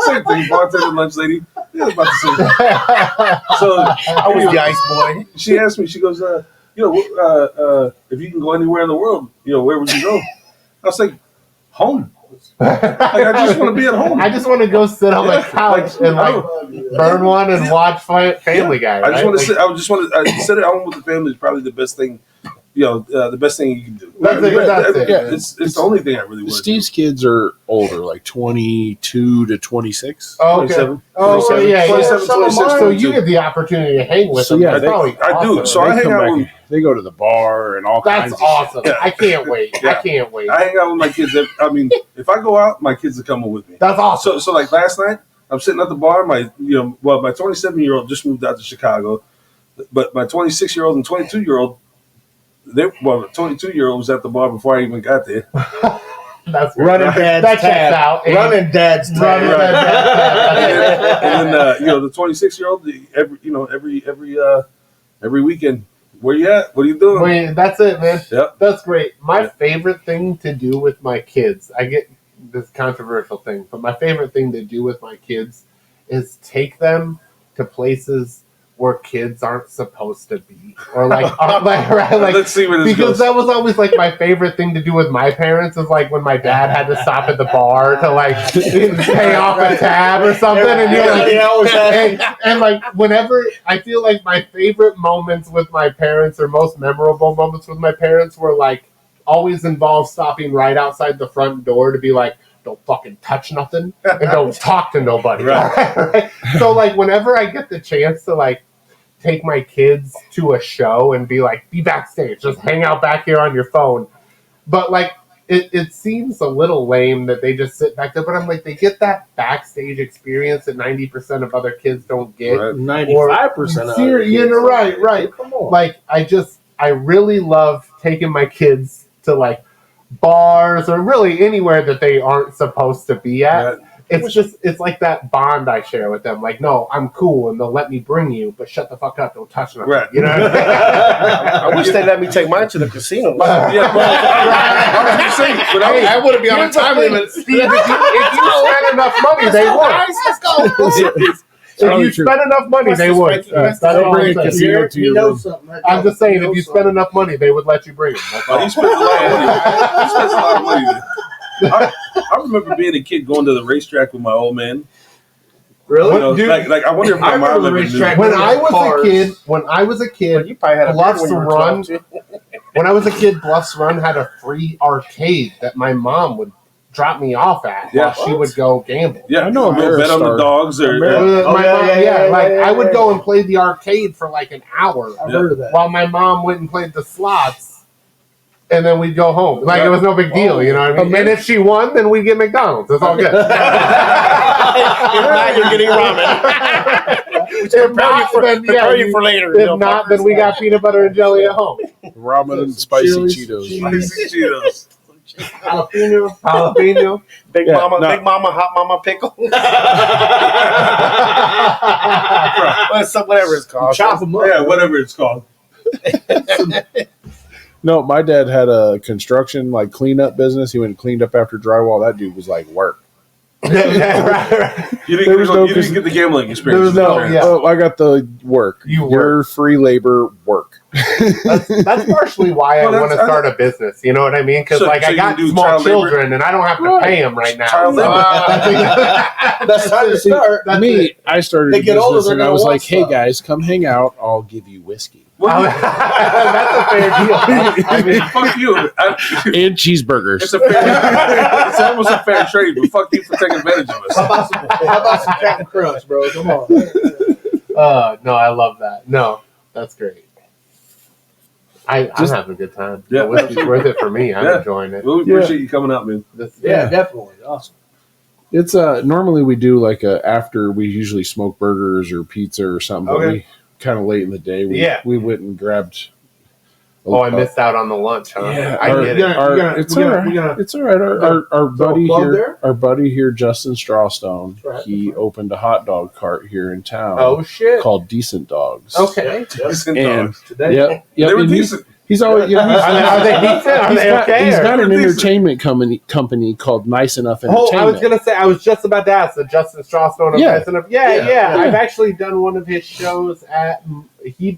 Same thing, bartender, lunch lady. Yeah, I was about to say that. So I was the ice boy. she asked me, she goes, if you can go anywhere in the world, where would you go? I was like, home. Like, I just want to be at home. I just want to go sit on my couch and burn one and watch Family Guy. Right? I just want to sit at home with the family is probably the best thing. The best thing you can do. That's it. It's the only thing I really want. Steve's kids are older, like 22 to 26. Oh, okay. 27. Oh, 27, yeah. 27, 26, So you get the opportunity to hang with them. Yeah, That's probably I do. awesome. So I hang out with. They go to the bar and all kinds That's of awesome. Yeah. I can't wait. Yeah. I can't wait. I hang out with my kids. If I go out, my kids are coming with me. That's awesome. So like last night, I'm sitting at the bar. My 27-year-old just moved out to Chicago, but my 26-year-old and 22-year-old. The 22-year-old was at the bar before I even got there. That's Running dad's that checks tab. out. Running dad's tab. Running dad's And then the 26-year-old every weekend. Where you at? What are you doing? Wait, that's it, man. Yep. That's great. My favorite thing to do with my kids, I get this controversial thing, but my favorite thing to do with my kids is take them to places where kids aren't supposed to be, or right? Let's see where this because goes. that was always like my favorite thing to do with my parents is like when my dad had to stop at the bar to like pay off a tab or something, and you're like, and like whenever I feel like my favorite moments with my parents or most memorable moments with my parents were like always involved stopping right outside the front door to be like, don't fucking touch nothing and don't talk to nobody. Right? So like whenever I get the chance to like take my kids to a show and be like, be backstage, just hang out back here on your phone. But like it seems a little lame that they just sit back there, but I'm like, they get that backstage experience that 90% of other kids don't get. Right. 95%. You know, right. Come on. Like I really love taking my kids to like bars or really anywhere that they aren't supposed to be at, it's like that bond I share with them. Like, no, I'm cool, and they'll let me bring you, but shut the fuck up, don't touch nothing. Right. You know what I mean? I wish they let me take mine to the casino. Yeah, but I wouldn't be on a time limit. Steve, if you spend enough money, they would. Let's go. If you spend enough money, they would. That's all bring I'm a saying. casino to He your knows room. something. I'm just saying, if you spend enough money, they would let you bring them. That's all. he spends a lot of money. He spends a lot of money. I remember being a kid going to the racetrack with my old man. Really? You know, Dude, like I wonder if my I remember mom the ever knew. racetrack. When I was a kid, You probably had a Bluffs beard when you were Run. 12, too. When I was a kid, Bluffs Run had a free arcade that my mom would drop me off at Yeah. while she would go gamble. Yeah, I know we'll bet on the Ameristar. dogs or My Oh, mom, yeah, like yeah, I would yeah, go yeah. and play the arcade for like an hour I've heard of that. while my mom went and played the slots, and then we'd go home. Like it was no big deal, you know what I mean? And if she won, then we'd get McDonald's. It's all good. Now you're getting ramen. Prepare you for later. If not, then we got peanut butter and jelly at home. Ramen and spicy Chilies, Cheetos. cheese. Spicy Cheetos. Jalapeno. Big Yeah, Mama, no. Big Mama, Hot Mama Pickle. Whatever it's called. Chop them up. Yeah, whatever it's called. No, my dad had a construction like cleanup business. He went and cleaned up after drywall. That dude was like work. You didn't, There was no you didn't get the gambling experience. There was no- Okay. yeah. Oh, I got the work. You Your free labor work. That's partially why Well, I want to that's- start a business. You know what I mean? Because So- like so I you got do small child labor? children, and I don't have to Right. pay them right now. Child So- That's time to start. That's Me, it. I started They a get older, business they're and I gonna was want like, "Hey stuff." guys, come hang out. I'll give you whiskey That's a fair deal. I mean, fuck you. and cheeseburgers." It's a fair. It's almost a fair trade, but fuck you for taking advantage of us. How about some Captain Crunch, bro? Come on. No, I love that. No, that's great. I'm having a good time. Yeah. The whiskey's worth it for me. I'm Yeah. enjoying it. Well, we appreciate you coming out, man. Yeah, definitely. Awesome. It's normally we do like after we usually smoke burgers or pizza or something. But Okay. we kind of late in the day. We went and grabbed. Oh, I missed out on the lunch, huh? Yeah, I get it. It's all right. It's all right. Our buddy plug here, there? our buddy here, Justin Strawstone, Right. he opened a hot dog cart here in town Oh shit. called Decent Dogs. Okay. Decent And dogs. Today. yep, They were and decent. He's always, you know, Are they decent? Are he's they got, okay? he's or- got an Decent. entertainment company called Nice Enough Oh, Entertainment. I was gonna say. I was just about to ask the Justin Strawstone of Yeah. Nice Enough. Yeah. Yeah. I've actually done one of his shows at. He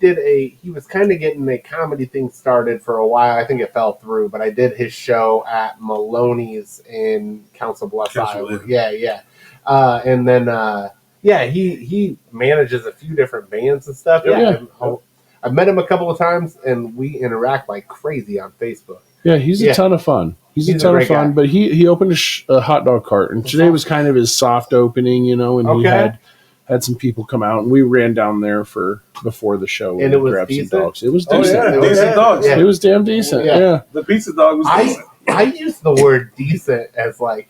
was kind of getting a comedy thing started for a while. I think it fell through, but I did his show at Maloney's in Council Bluffs, Council, Iowa. Yeah. And then he manages a few different bands and stuff. Yeah. I've met him a couple of times, and we interact like crazy on Facebook. Yeah, he's Yeah. a ton of fun. He's a He's a ton of great fun. guy. But he opened a hot dog cart, and today was kind of his soft opening, you know, and he Okay. had some people come out, and we ran down there before the show And it was grabbed decent? some dogs. It was Oh, decent. yeah. Decent dogs. Yeah. It was damn decent. Yeah. Yeah. The pizza dog was decent. I use the word decent as like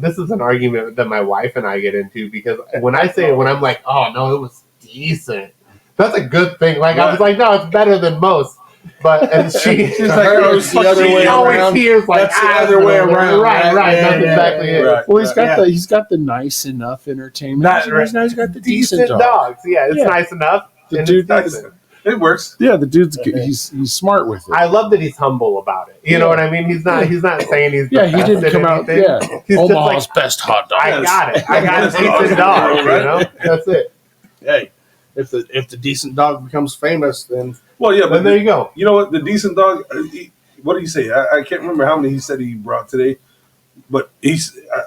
this is an argument that my wife and I get into because when I'm like, oh no, it was decent. That's a good thing. Like I was like, no, it's better than most. But and she's like, her, it's the other way around. hears like That's the other way around. Right. That's exactly it. Right. Well, he's got the nice enough entertainment. Now he's got the decent dog. dogs. Yeah, it's Yeah. nice enough. The and dude- it's decent. It works. Yeah, the dude's he's smart with it. I love that he's humble about it. You know what I mean? He's not saying he's the Yeah, he best didn't at come out. anything. Yeah, He's just Omaha's like, best hot dog. I got it. I got a decent dog. You know, that's it. Hey, if the decent dog becomes famous, then Well, yeah, but Then there you go. you know what? The decent dog. What did he say? I can't remember how many he said he brought today, but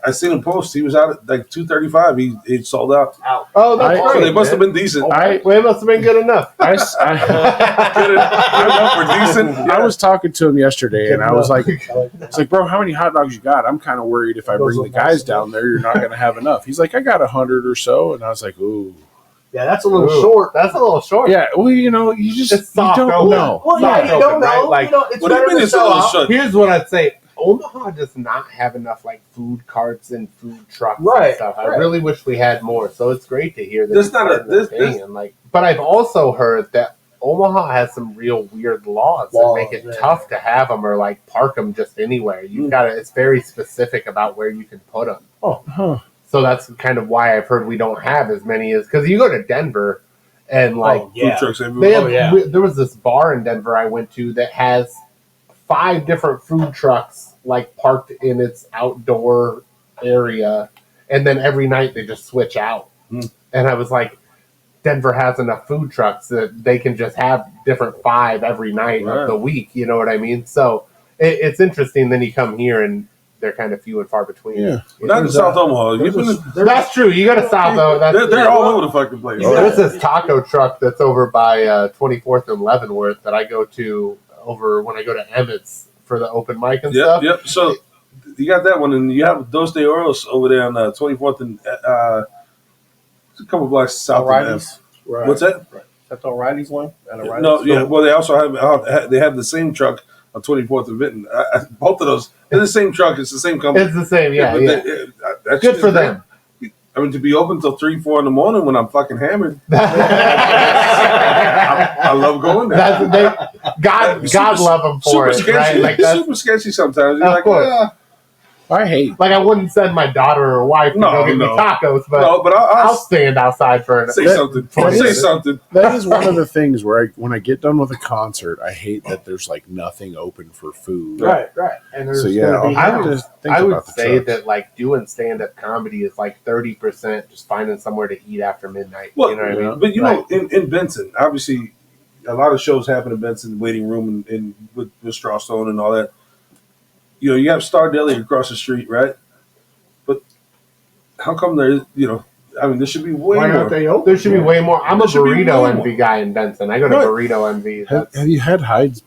I seen him post. He was out at like 235. He sold out. Oh, that's I- great. So they must man. have been decent. Well, it must have been good enough. I Good enough for decent. I was talking to him yesterday, and I was like, enough. "It's like, bro, how many hot dogs you got? I'm kind of worried if I bring the guys down there, you're not going to have enough." He's like, "I got 100 or so," and I was like, "Ooh, Yeah, that's a little Ooh, short. That's a little short. yeah." Well, you know, you just It's you soft don't open. know. Well, Soft yeah, you don't open, right? know. Like, you know, it's What do you better mean to it's a sell little out. short? Here's what I'd say. Omaha does not have enough like food carts and food trucks Right, and stuff. I right. really wish we had more. So it's great to hear that. There's it's not a- starting to there's- thing and like. But I've also heard that Omaha has some real weird laws that Laws, make it yeah. tough to have them or like park them just anywhere. You got to. It's very specific about where you can put them. Huh. So that's kind of why I've heard we don't have as many as because you go to Denver and like Food trucks everywhere. they have, there was this bar in Denver I went to that has 5 different food trucks like parked in its outdoor area, and then every night they just switch out. And I was like, Denver has enough food trucks that they can just have different 5 every night of the week. You know what I mean? So it's interesting. Then you come here and they're kind of few and far between. Yeah, not in South Omaha. That's true. You go to South Omaha. They're all over the fucking place. There's this taco truck that's over by 24th and Leavenworth that I go to over when I go to Emmett's for the open mic and stuff. Yep. So you got that one, and you have Dos de Oros over there on 24th and a couple blocks south of them. Right. What's that? Right. That's O'Reilly's one. And O'Reilly's. No, yeah. Well, they also have the same truck on 24th and Vinton. Both of those, they're the same truck. It's the same company. It's the same. Yeah. That's good for them. I mean, to be open till 3-4 in the morning when I'm fucking hammered. I love going there. God love them for it. Sketchy. Right? Like It's super sketchy sometimes. You're like, I hate. Like I wouldn't send my daughter or wife to go get me tacos, but I'll stand outside for say something. Say something. That is one of the things where when I get done with a concert, I hate that there's like nothing open for food. Right. And there's I would say that like doing stand-up comedy is like 30% just finding somewhere to eat after midnight. Well, you know what I mean? But you know, in Benson, obviously, a lot of shows happen in Benson, waiting room, and with Strawstone and all that. You know, you have Star Deli across the street, right? But how come there should be way more. There should be way more. I'm a burrito envy guy in Benson. I go to burrito envy. Have you had Hyde's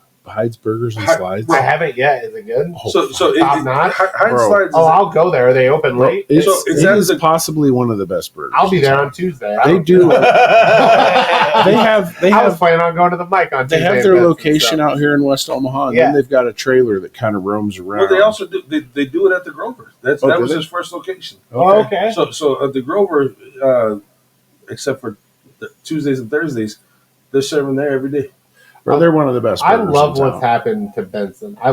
Burgers and Slides? I haven't yet. Is it good? So top notch. Hyde's Slides. I'll go there. Are they open late? It is possibly one of the best burgers. I'll be there on Tuesday. They do. They have. I was planning on going to the mic on Tuesday. They have their location out here in West Omaha, and then they've got a trailer that kind of roams around. Well, they also do. They do it at the Grover. That was his first location. Oh, okay. So at the Grover, except for Tuesdays and Thursdays, they're serving there every day. Well, they're one of the best. I love what's happened to Benson. I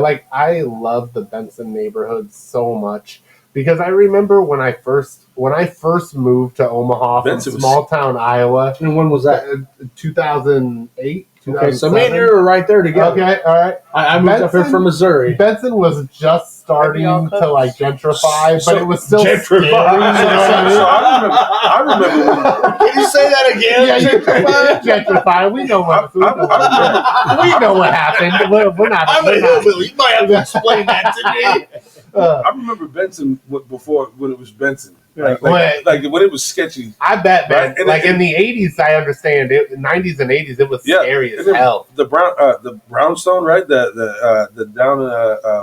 love the Benson neighborhood so much because I remember when I first moved to Omaha from small town Iowa. And when was that? 2008. Okay, so me and you were right there together. Okay, all right. I moved up here from Missouri. Benson was just starting to like gentrify, but it was still gentrify. Scary, you know what I remember. Can you say that again? Yeah, gentrify. We know what. We know what happened. We're not. I'm a hillbilly. You might have to explain that to me. I remember Benson before when it was Benson. Like when it was sketchy. I bet, man. Right? And like in the 80s, I understand it. In the 90s and 80s, it was scary as hell. The brownstone, right? The down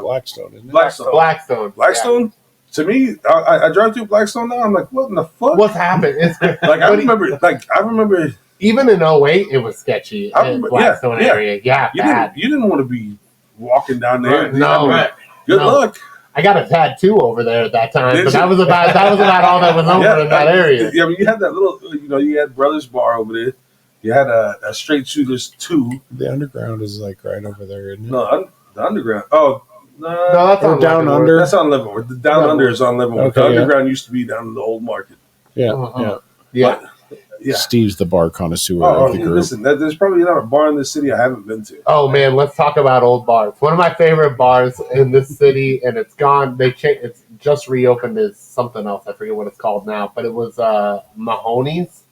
Blackstone, isn't it? Blackstone. Blackstone. To me, I drive through Blackstone now. I'm like, what in the fuck? What's happened? I remember. Even in 08, it was sketchy. In Blackstone area. Yeah, you didn't want to be walking down there. No. Good luck. I got a tattoo over there at that time, but that was about all that was over in that area. Yeah, I mean, you had that little, you had Brothers Bar over there. You had a Straight Shooters 2. The Underground is like right over there, isn't it? No, the Underground. Oh, no, that's on Down Leavenworth. Under. That's on Leavenworth. The Down Under is on Leavenworth. Okay, the Underground used to be down in the old market. Yeah, Yeah. Yeah. Steve's the bar connoisseur of the group. Listen, there's probably not a bar in this city I haven't been to. Oh man, let's talk about old bars. One of my favorite bars in this city, and it's gone. It's just reopened as something else. I forget what it's called now, but it was Mahoney's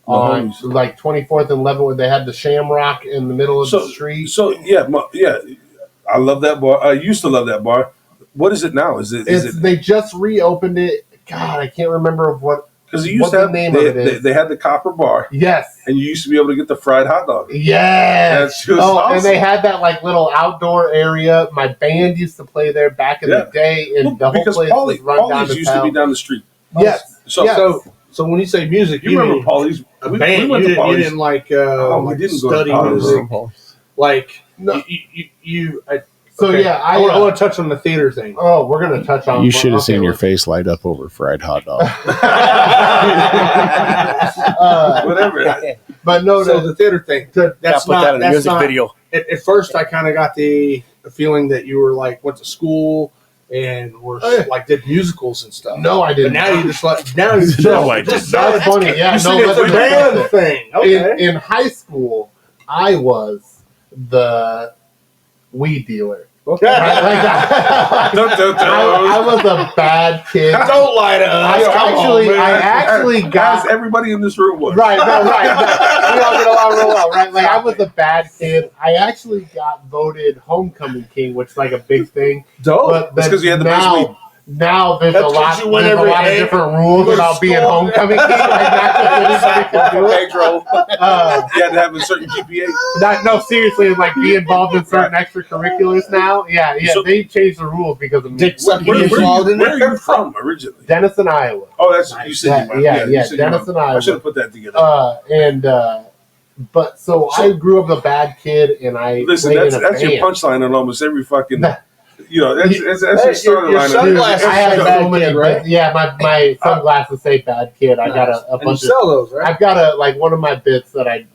on like 24th and Leavenworth. They had the Shamrock in the middle of the street. So yeah, I love that bar. I used to love that bar. What is it now? Is it? They just reopened it. God, I can't remember what. Because you used to have they had the Copper Bar. Yes. And you used to be able to get the fried hot dog. Yes. Awesome. And they had that like little outdoor area. My band used to play there back in the day, and the whole place was run down used to be down the street. Yes. So when you say music, you remember Paulie's? We went to Paulie's. You didn't like we didn't study go to music. Like no. you So okay. yeah, I want to touch on the theater thing. Oh, we're gonna touch on. You should have seen your face light up over fried hot dog. Whatever. But no, so the theater thing. That's not a music video. At first, I kind of got the feeling that you were like went to school and were Oh, yeah. did musicals and stuff. No, I But didn't. now you just now you just No, I did That's funny. Yeah, You no, said it's a listen, band listen. thing. Okay. In high school, I was the weed dealer. Okay. Right? I was a bad kid. Don't lie to us. I actually got As everybody in this room was. right. We all get along real well, right? Like I was a bad kid. I actually got voted homecoming king, which is like a big thing. Dope. But That's 'cause you had the best now, weed. now there's That's a 'cause lot. you win There's a every lot of day. different You rules go to about being school. homecoming king. Like not just anybody can do it. Pedro. You had to have a certain GPA. No, seriously, like be involved in certain extracurriculars now. Yeah, So- they changed the rules because of me. Dick sucking Where involved in are there. you from originally? Denison, Iowa. Oh, that's you said. Yeah, you said your Denison, mom. I Iowa. should have put that together. But so I grew up a bad kid, and I Listen, played that's in a your band. punchline on almost every fucking. That's your Hey, starter your line. sunglasses I have say so bad many, kid, right? yeah, my sunglasses say bad kid. I got a And you bunch of. sell those, right? I've got one of my bits that I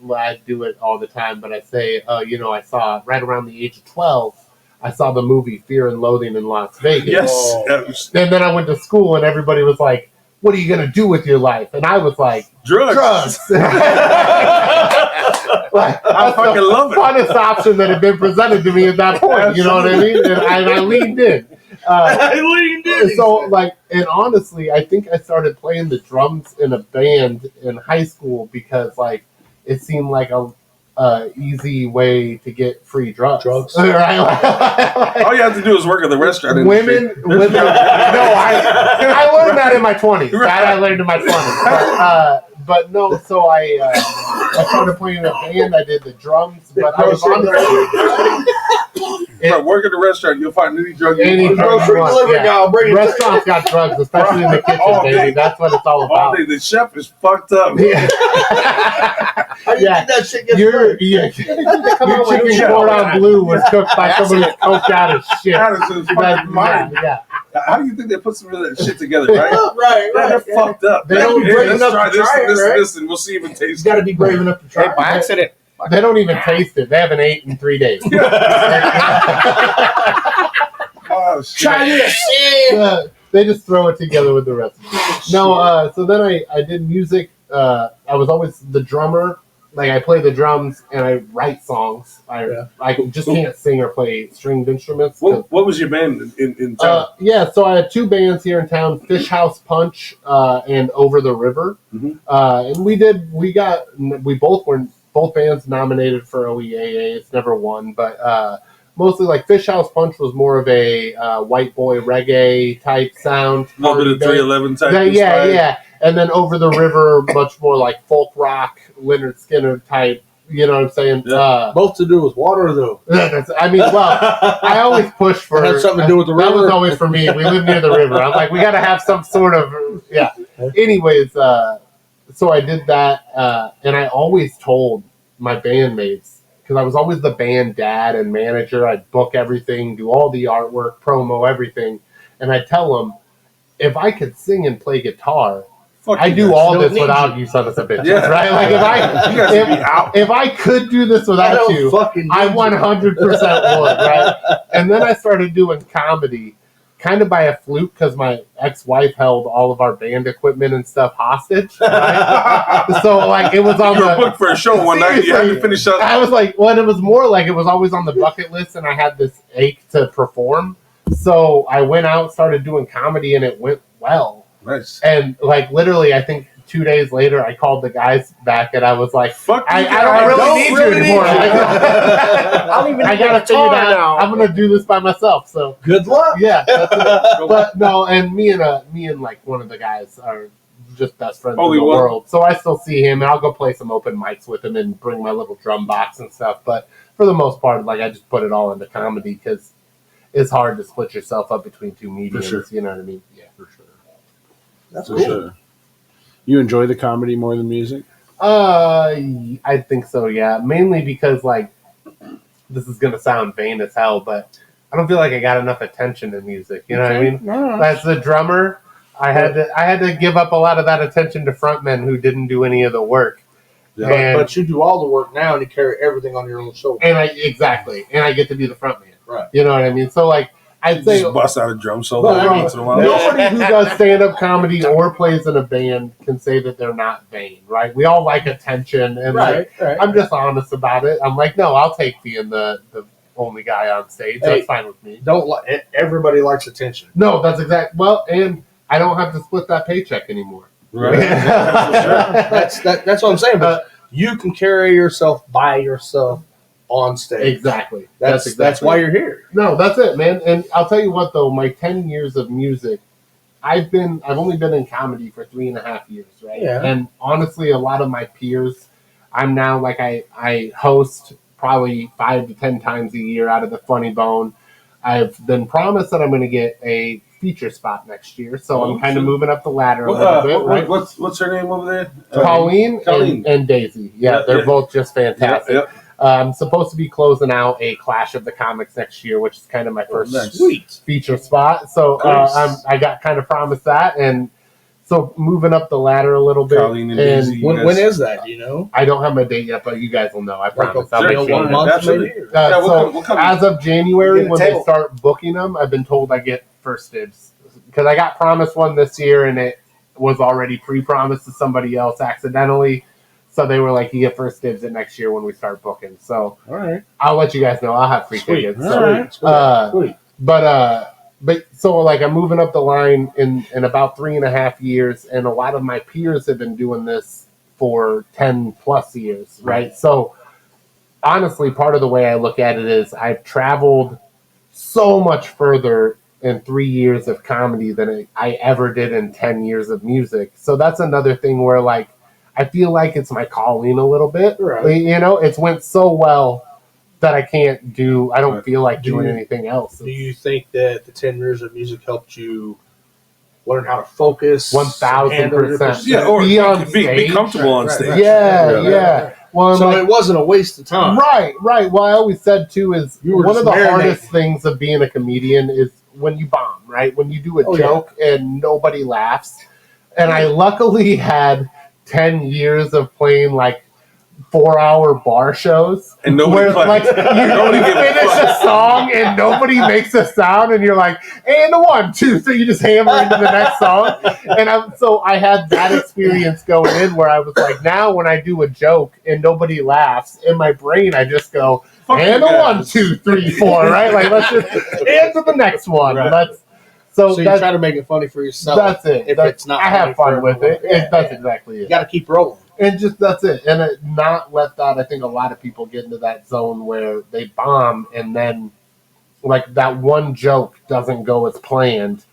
do it all the time, but I say, I saw right around the age of 12, I saw the movie Fear and Loathing in Las Vegas. Yes. Oh. And then I went to school, and everybody was like, "What are you gonna do with your life?" And I was like, Drugs. Like, I fucking love it. Funnest option that had been presented to me at that point. You know what I mean? And I leaned in. And honestly, I think I started playing the drums in a band in high school because it seemed like a easy way to get free drugs. Right? All you have to do is work at the restaurant. Women. No, I learned that in my 20s. That I learned in my 20s. But no, so I started playing in a band. I did the drums, but I was honestly Work at the restaurant, you'll find any drug you Any want. grocery delivery now, bring it. Restaurants got drugs, especially in the kitchen, All baby. day. That's what it's all All about. day, the chef is fucked up. Yeah. How do you think that shit gets Your made? chicken cordon bleu was cooked by somebody who's coked out of shit. That is his fucking mind. Yeah. How do you think they put some of that shit together, right? Right. They're fucked up. They don't Hey, brave let's enough try to this, try it, this, right? this, and we'll see if it tastes Got to be brave enough to try. Hey, by accident. They don't even taste it. They haven't ate in 3 days. Oh, shit. Try this. They just throw it together with the recipe. No, so then I did music. I was always the drummer. Like I play the drums and I write songs. I just can't sing or play stringed instruments. What was your band in town? So I had 2 bands here in town: Fish House Punch and Over the River. Mhm. And we both bands nominated for OEAA. It's never won, but mostly like Fish House Punch was more of a white boy reggae type sound. A little bit of 311 type. Yeah. And then Over the River, much more like folk rock, Leonard Skinner type. You know what I'm saying? Yeah. Both to do with water, though. I always push for. It had something to do with the That river. was always for me. We live near the river. I'm like, we got to have some sort of Anyways, so I did that, and I always told my bandmates because I was always the band dad and manager. I'd book everything, do all the artwork, promo, everything, and I'd tell them if I could sing and play guitar. I do all this without you, son of a bitch. Yeah. Right? Like You guys would be out. if I could do this without you, I 100% would, right? And then I started doing comedy, kind of by a fluke, because my ex-wife held all of our band equipment and stuff hostage. Right? So, it was on You were booked for a show one night. You had to finish up. I was like, it was more like it was always on the bucket list, and I had this ache to perform. So I went out, started doing comedy, and it went well. Nice. And literally, I think 2 days later, I called the guys back, and I was like, Fuck I you don't guys. really need you anymore. I don't even I need gotta a figure guitar that now. out. I'm gonna do this by myself. So Good luck. yeah, that's it. But no, and me and one of the guys are just best friends Only in the one? world. So I still see him, and I'll go play some open mics with him and bring my little drum box and stuff. But for the most part, I just put it all into comedy because it's hard to split yourself up between 2 mediums. sure. You know what I mean? Yeah, for sure. That's For cool. sure. You enjoy the comedy more than music? I think so, yeah. Mainly because, this is going to sound vain as hell, but I don't feel like I got enough attention in music. You know what I mean? As the drummer, I had to give up a lot of that attention to frontmen who didn't do any of the work. Yeah. And, But you do all the work now, and you carry everything on your own shoulder. and I get to be the frontman. Right. You know what I mean? So, I'd say Just bust out a drum solo Well, every once in a while. nobody who does stand-up comedy or plays in a band can say that they're not vain, right? We all like attention, and like, I'm just honest about it. I'm like, no, I'll take being the only guy on stage. Hey, That's fine with me. Everybody likes attention. No, that's exact. Well, and I don't have to split that paycheck anymore. Right. That's what I'm saying. But you can carry yourself by yourself on stage. Exactly. That's why you're here. No, that's it, man. And I'll tell you what, though, my 10 years of music, I've only been in comedy for 3.5 years, right? Yeah. And honestly, a lot of my peers, I'm now like I host probably 5 to 10 times a year out of the Funny Bone. I've been promised that I'm going to get a feature spot next year, so I'm kind of moving up the ladder a little bit. Right? What's her name over there? Colleen. And Daisy. Yeah, they're both just fantastic. Yep. I'm supposed to be closing out a Clash of the Comics next year, which is kind of my first feature spot. So I got kind of promised that, and so moving up the ladder a little bit. Colleen and Daisy, when is that? Do you know? I don't have my date yet, but you guys will know. I promise. I'll Sure, make sure. 1 month, absolutely. maybe? We'll come As of January, Get a when they table. start booking them, I've been told I get first dibs because I got promised one this year, and it was already pre-promised to somebody else accidentally. So they were like, you get first dibs at next year when we start booking. So All right. I'll let you guys know. I'll have free tickets. All So, right. Sweet. But so like I'm moving up the line in about 3.5 years, and a lot of my peers have been doing this for 10 plus years, right? So honestly, part of the way I look at it is I've traveled so much further in 3 years of comedy than I ever did in 10 years of music. So that's another thing where like I feel like it's my calling a little bit. Right. You know, it's went so well that I don't feel like doing anything else. Do you think that the 10 years of music helped you learn how to focus? 1,000%. Yeah, or Be on be stage. comfortable on Right, stage. right. Yeah. Well, So like, it wasn't a waste of time. right. Well, I always said too is You were one of just the marinating. hardest things of being a comedian is when you bomb, right? When you do a joke and nobody laughs. And I luckily had 10 years of playing like 4-hour bar shows And nobody where clapped. like you Nobody gave a finish fuck. a song and nobody makes a sound and you're like, and a 1, 2, 3, you just hammer into the next song. And I had that experience going in where I was like, now when I do a joke and nobody laughs, in my brain I just go, Fuck and you a guys. 1, 2, 3, 4, right? Like let's just and to the next one. Right. So you that's, try to make it funny for yourself. that's it. If That's- it's not I have funny fun for with it. everyone. That's exactly it. You got to keep rolling. And just that's it. And not let that, I think a lot of people get into that zone where they bomb and then like that one joke doesn't go as planned.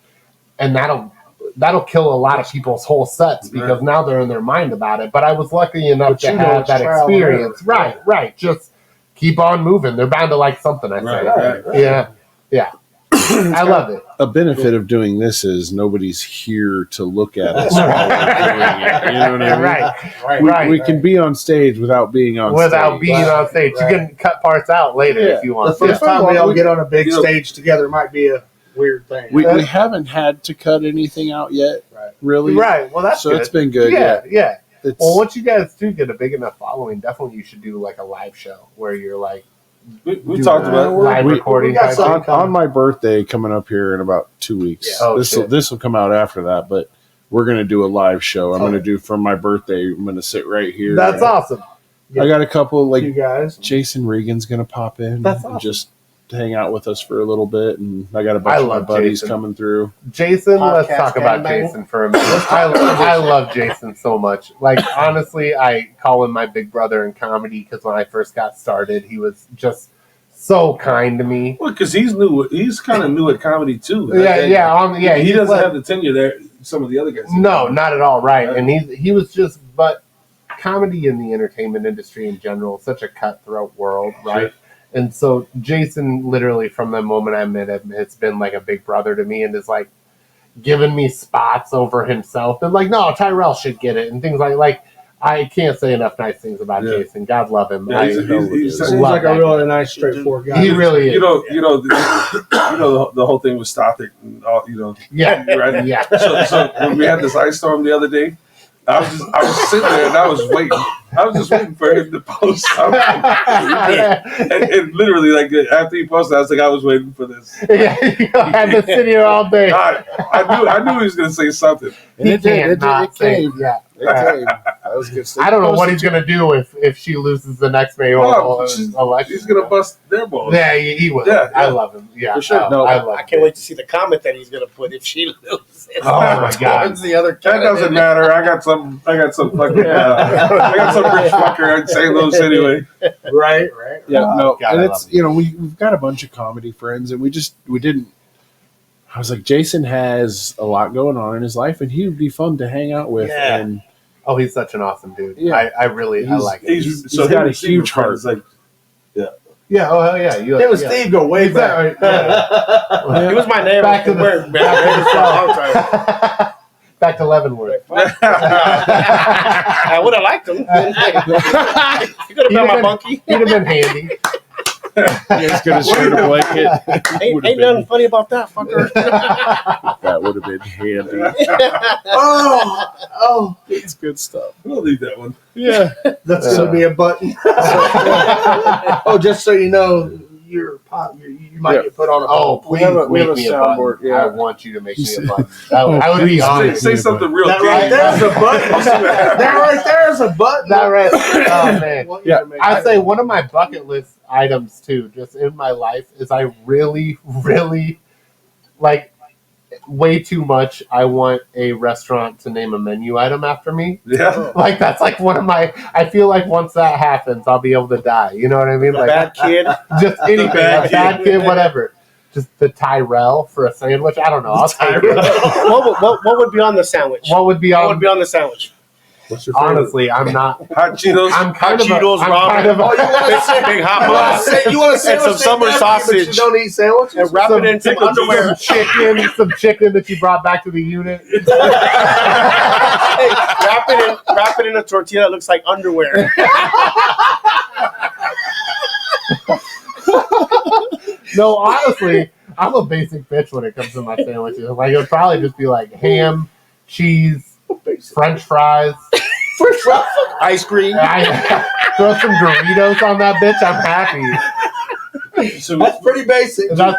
And that'll kill a lot of people's whole sets because now they're in their mind about it. But I was lucky enough to have it's that trial and experience. error. Right. Just keep on moving. They're bound to like something, I say. Right. Yeah. I love it. A benefit of doing this is nobody's here to look at us while we're doing it. You know what I mean? Right. We can be on stage without being on Without stage. being on stage. Right. You can cut parts out later if you The want. first time we all get on a big you know- stage together might be a weird thing. We haven't had to cut anything out yet, Right. really. Right. Well, that's So good. it's been good. Yeah. It's, Well, once you guys do get a big enough following, definitely you should do like a live show where you're like We do talked about it. live We- recording. we got type some- thing. on my birthday coming up here in about 2 weeks. Yeah. Oh, shit. This will come out after that, but we're gonna do a live show. I'm gonna do for my birthday. I'm gonna sit right here. That's awesome. I got a couple You like guys. Jason Regan's gonna pop in That's and awesome. just hang out with us for a little bit, and I got a bunch I of my love buddies Jason. coming through. Jason, let's Podcast talk about Candyman. Jason for a minute. I love Jason so much. Like, honestly, I call him my big brother in comedy because when I first got started, he was just so kind to me. Well, because he's new. He's kind of new at comedy too. He He doesn't like- have the tenure there. Some of the other guys. No, not at all. Right. Right. And he was just, but comedy in the entertainment industry in general is such a cutthroat world, right? Sure. And so Jason, literally from the moment I met him, it's been like a big brother to me and is like giving me spots over himself. And like, no, Tyrel should get it and things like I can't say enough nice things about Yeah. Jason. God love him. Yeah, I he's Seems love like a that really nice, straightforward guy. He really is. You know, the whole thing with Stothard and all. You know, Yeah. right? Yeah. So when we had this ice storm the other day, I was sitting there and I was waiting. I was just waiting for him to post something. and literally, like, after he posted, I was like, I was waiting for this. Yeah, I've been sitting here all day. I knew he was going to say something. He it can't not say, came. yeah. It came. That was good stuff. I don't know what he's going to do if she loses the next May election. He's going to bust their balls. Yeah, he will. Yeah, I love him. Yeah, for sure. I can't wait to see the comment that he's going to put if she loses. Oh my God. Towards the other That candidate. doesn't matter. I got some fucking, I got some rich fucker in St. Louis anyway. Right. Yeah, no, God, and I it's love we've got a bunch of comedy friends, and we didn't. I was like, Jason has a lot going on in his life, and he would be fun to hang out with. Yeah. And Oh, he's such an awesome dude. Yeah. I like him. He's got a huge heart. It's like, Yeah, oh hell yeah. Him and Steve go way back. He was my neighbor. Back to the- Back to Leavenworth. I would have liked him. He could have been my monkey. He'd have been handy. He's gonna shirt a blanket. Ain't nothing funny about that, fucker. That would have been handy. Oh, It's good stuff. we'll leave that one. Yeah. that's gonna be a button. Oh, just so you know, you might Yeah. get put on a Oh, please We have a make me a soundboard, button. yeah. I want you to make me a button. I would be honored. Say something real That deep. right there's a button. That right there's a button. That right. Oh man. Yeah. I'd say one of my bucket list items too, just in my life, is I really, really like way too much. I want a restaurant to name a menu item after me. Yeah. Like that's like one of my. I feel like once that happens, I'll be able to die. You know what I mean? Like Bad kid. just anything, bad a bad kid, whatever. Just the Tyrel for a sandwich. I don't know. I'll take it. What would be on the sandwich? What would be What on? would be on the sandwich? What's your favorite? Honestly, I'm not. Hot Cheetos. I'm kind of. Cheetos, I'm ramen. kind of. Oh, you want big hot dogs? You want to And sandwich some summer but you sausage. don't eat sandwiches. And wrap it in some underwear. some chicken that you brought back to the unit. Hey, wrap it in a tortilla that looks like underwear. No, honestly, I'm a basic bitch when it comes to my sandwiches. Like it'll probably just be like ham, cheese, French fries. Ice cream. I throw some Doritos on that bitch. I'm happy. So That's pretty basic. I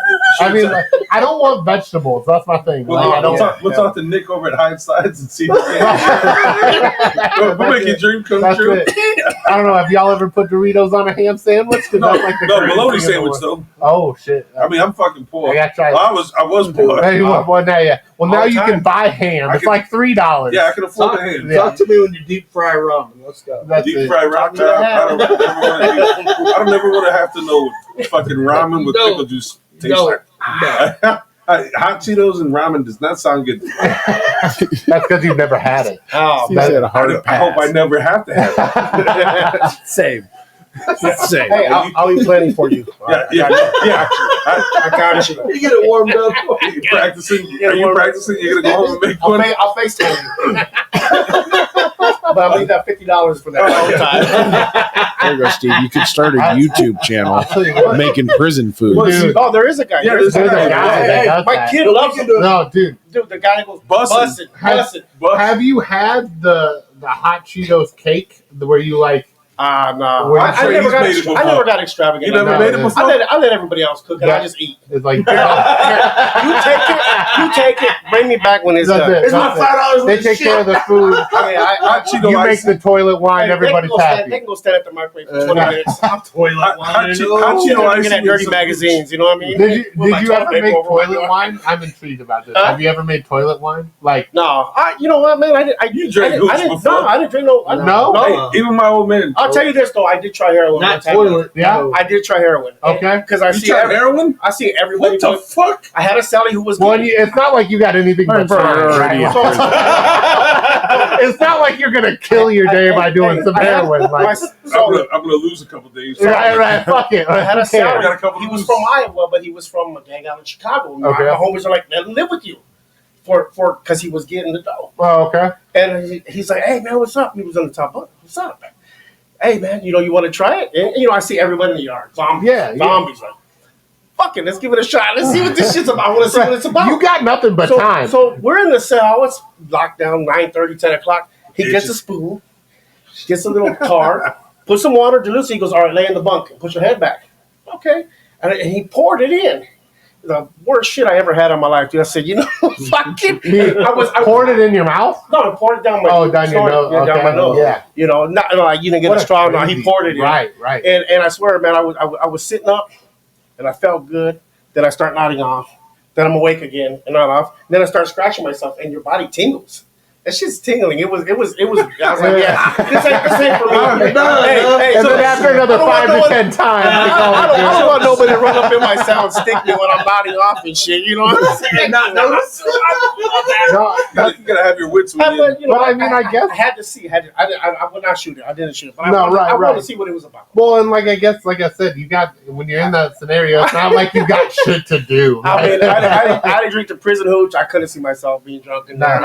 mean, like, I don't want vegetables. That's my thing. Like, I don't. we'll talk to Nick over at Hindsides and see. We'll make your dream come That's true. it. I don't know. Have y'all ever put Doritos on a ham sandwich? 'Cause No, that's like the no, greatest bologna thing in the sandwich world. though. Oh shit! I mean, I'm fucking poor. I gotta try. I was poor. Hey, well, now, yeah. Well, now all the you time. can buy ham. I It's can- like $3. Yeah, I can afford the ham. Yeah. Talk to me when you deep fry ramen. Let's go. That's Deep it. fried ramen. I don't ever want to have to know what fucking ramen with pickle juice tastes like. Hot Cheetos and ramen does not sound good. That's because you've never had it. Oh, He's had a hard I hope I pass. never have to have it. Same. Same. hey, I'll be planning for you. Yeah. I got you. You get it warmed up. Are you practicing? Are you practicing? You're gonna go home and make one. I'll FaceTime you. But I'll need that $50 for that whole time. There you go, Steve. You could start a YouTube channel I'll tell you what. making prison food. Dude. Oh, there is a guy. Yeah, There's there's a a guy. guy that does My that. kid loves him. No, dude. Dude, the guy goes Bussin'. bussin'. Have you had the hot Cheetos cake where you like? No. Where I sure never he's got made it I never got extravagant. You never like made that. it before? I let everybody else cook and I just eat. It's like You take it, bring me back when it's That's done. it. It's my $5 they worth take of care of the food. Hot Cheeto You make ice. the toilet wine. Everybody's They happy. can go stand at the microwave for 20 minutes. Hot Cheeto Looking ice. at dirty magazines, you know what I mean? Did With my you ever toilet paper make over my toilet door. wine? I'm intrigued about this. Huh? Have you ever made toilet wine? Like No, you know what, man? You drank hooch before? No, I didn't drink no. No? No. Hey, even my old man. I'll tell you this though, I did try heroin. one Not time. toilet. Yeah? No. I did try heroin. Okay. Because I You see tried heroin? I see everybody. What the fuck? I had a Sally who was. well, getting- it's not like you got anything but Right, time, already. right? It's not like you're gonna kill your day by doing some heroin. Like, I'm gonna lose a couple days. right. Fuck it. I had a Who cares? I got a Sally. couple He of was those. from Iowa, but he was from a gang out in Chicago. Okay. My homies are like, let him live with you, for because he was getting the dough. Oh, okay. And he's like, hey, man, what's up? He was on the top bunk. What's up? Hey, man, you want to try it? And, I see everybody in the yard. Zombies. Yeah. Zombies. Like, fuck it, let's give it a shot. Let's see what this shit's about. I want to see what it's about. You got nothing but time. So we're in the cell. It's locked down 9:30, 10 o'clock. He gets a spoon. gets a little car, put some water, dilutes it. He goes, all right, lay in the bunk and put your head back. Okay. And he poured it in. The worst shit I ever had in my life, dude. I said, fucking. I poured it in your mouth? No, I poured it down my down your nose. Yeah, down my nose. Yeah. Not like you didn't get a straw. No, he poured it in. Right. And I swear, man, I was sitting up, and I felt good. Then I start nodding off. Then I'm awake again and not off. Then I start scratching myself, and your body tingles. That shit's tingling. It was. I was like, yeah, this ain't for me. Hey, and then after another 5 to 10 times, I don't want nobody to run up in my cell and stick me when I'm nodding off and shit. You know what I'm saying? Not notice. You gotta have your wits with you. But I mean, I guess I had to see. I would not shoot it. I didn't shoot it. But No, I wanted right. to see what it was about. Well, and like I said, you got when you're in that scenario, it's not like you got shit to do. I mean, I didn't drink the prison hooch. I couldn't see myself being drunk in there.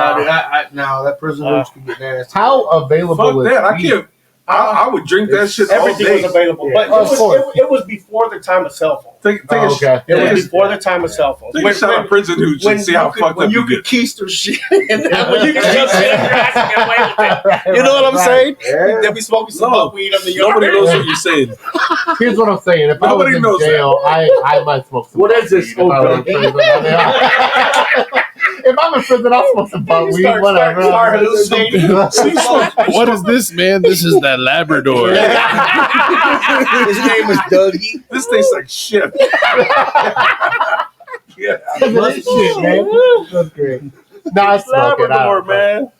No, that prison hooch can get nasty. How available Fuck is that. I weed? can't. I would drink that shit all Everything day. was available, Yeah. but it was before the time of cell phones. Take okay. It was before the time of cell phones. Take a shot of prison hooch and see how fucked when up you you could get. keister shit, and when you could just sit in the grass and get away with it. You know what I'm saying? They'll be smoking some buckweed on the yard. Nobody knows what you're saying. Here's what I'm saying: if I was Nobody in knows jail, I might smoke some. What is this? If I was in prison, if I'm in prison, I'll smoke some butt weed, whatever. Start hallucinating. What is this, man? This is that Labrador. His name is Dougie. This tastes like shit. Yeah. This shit, man. That's great. No, I smoke it. I Labrador, don't know. man.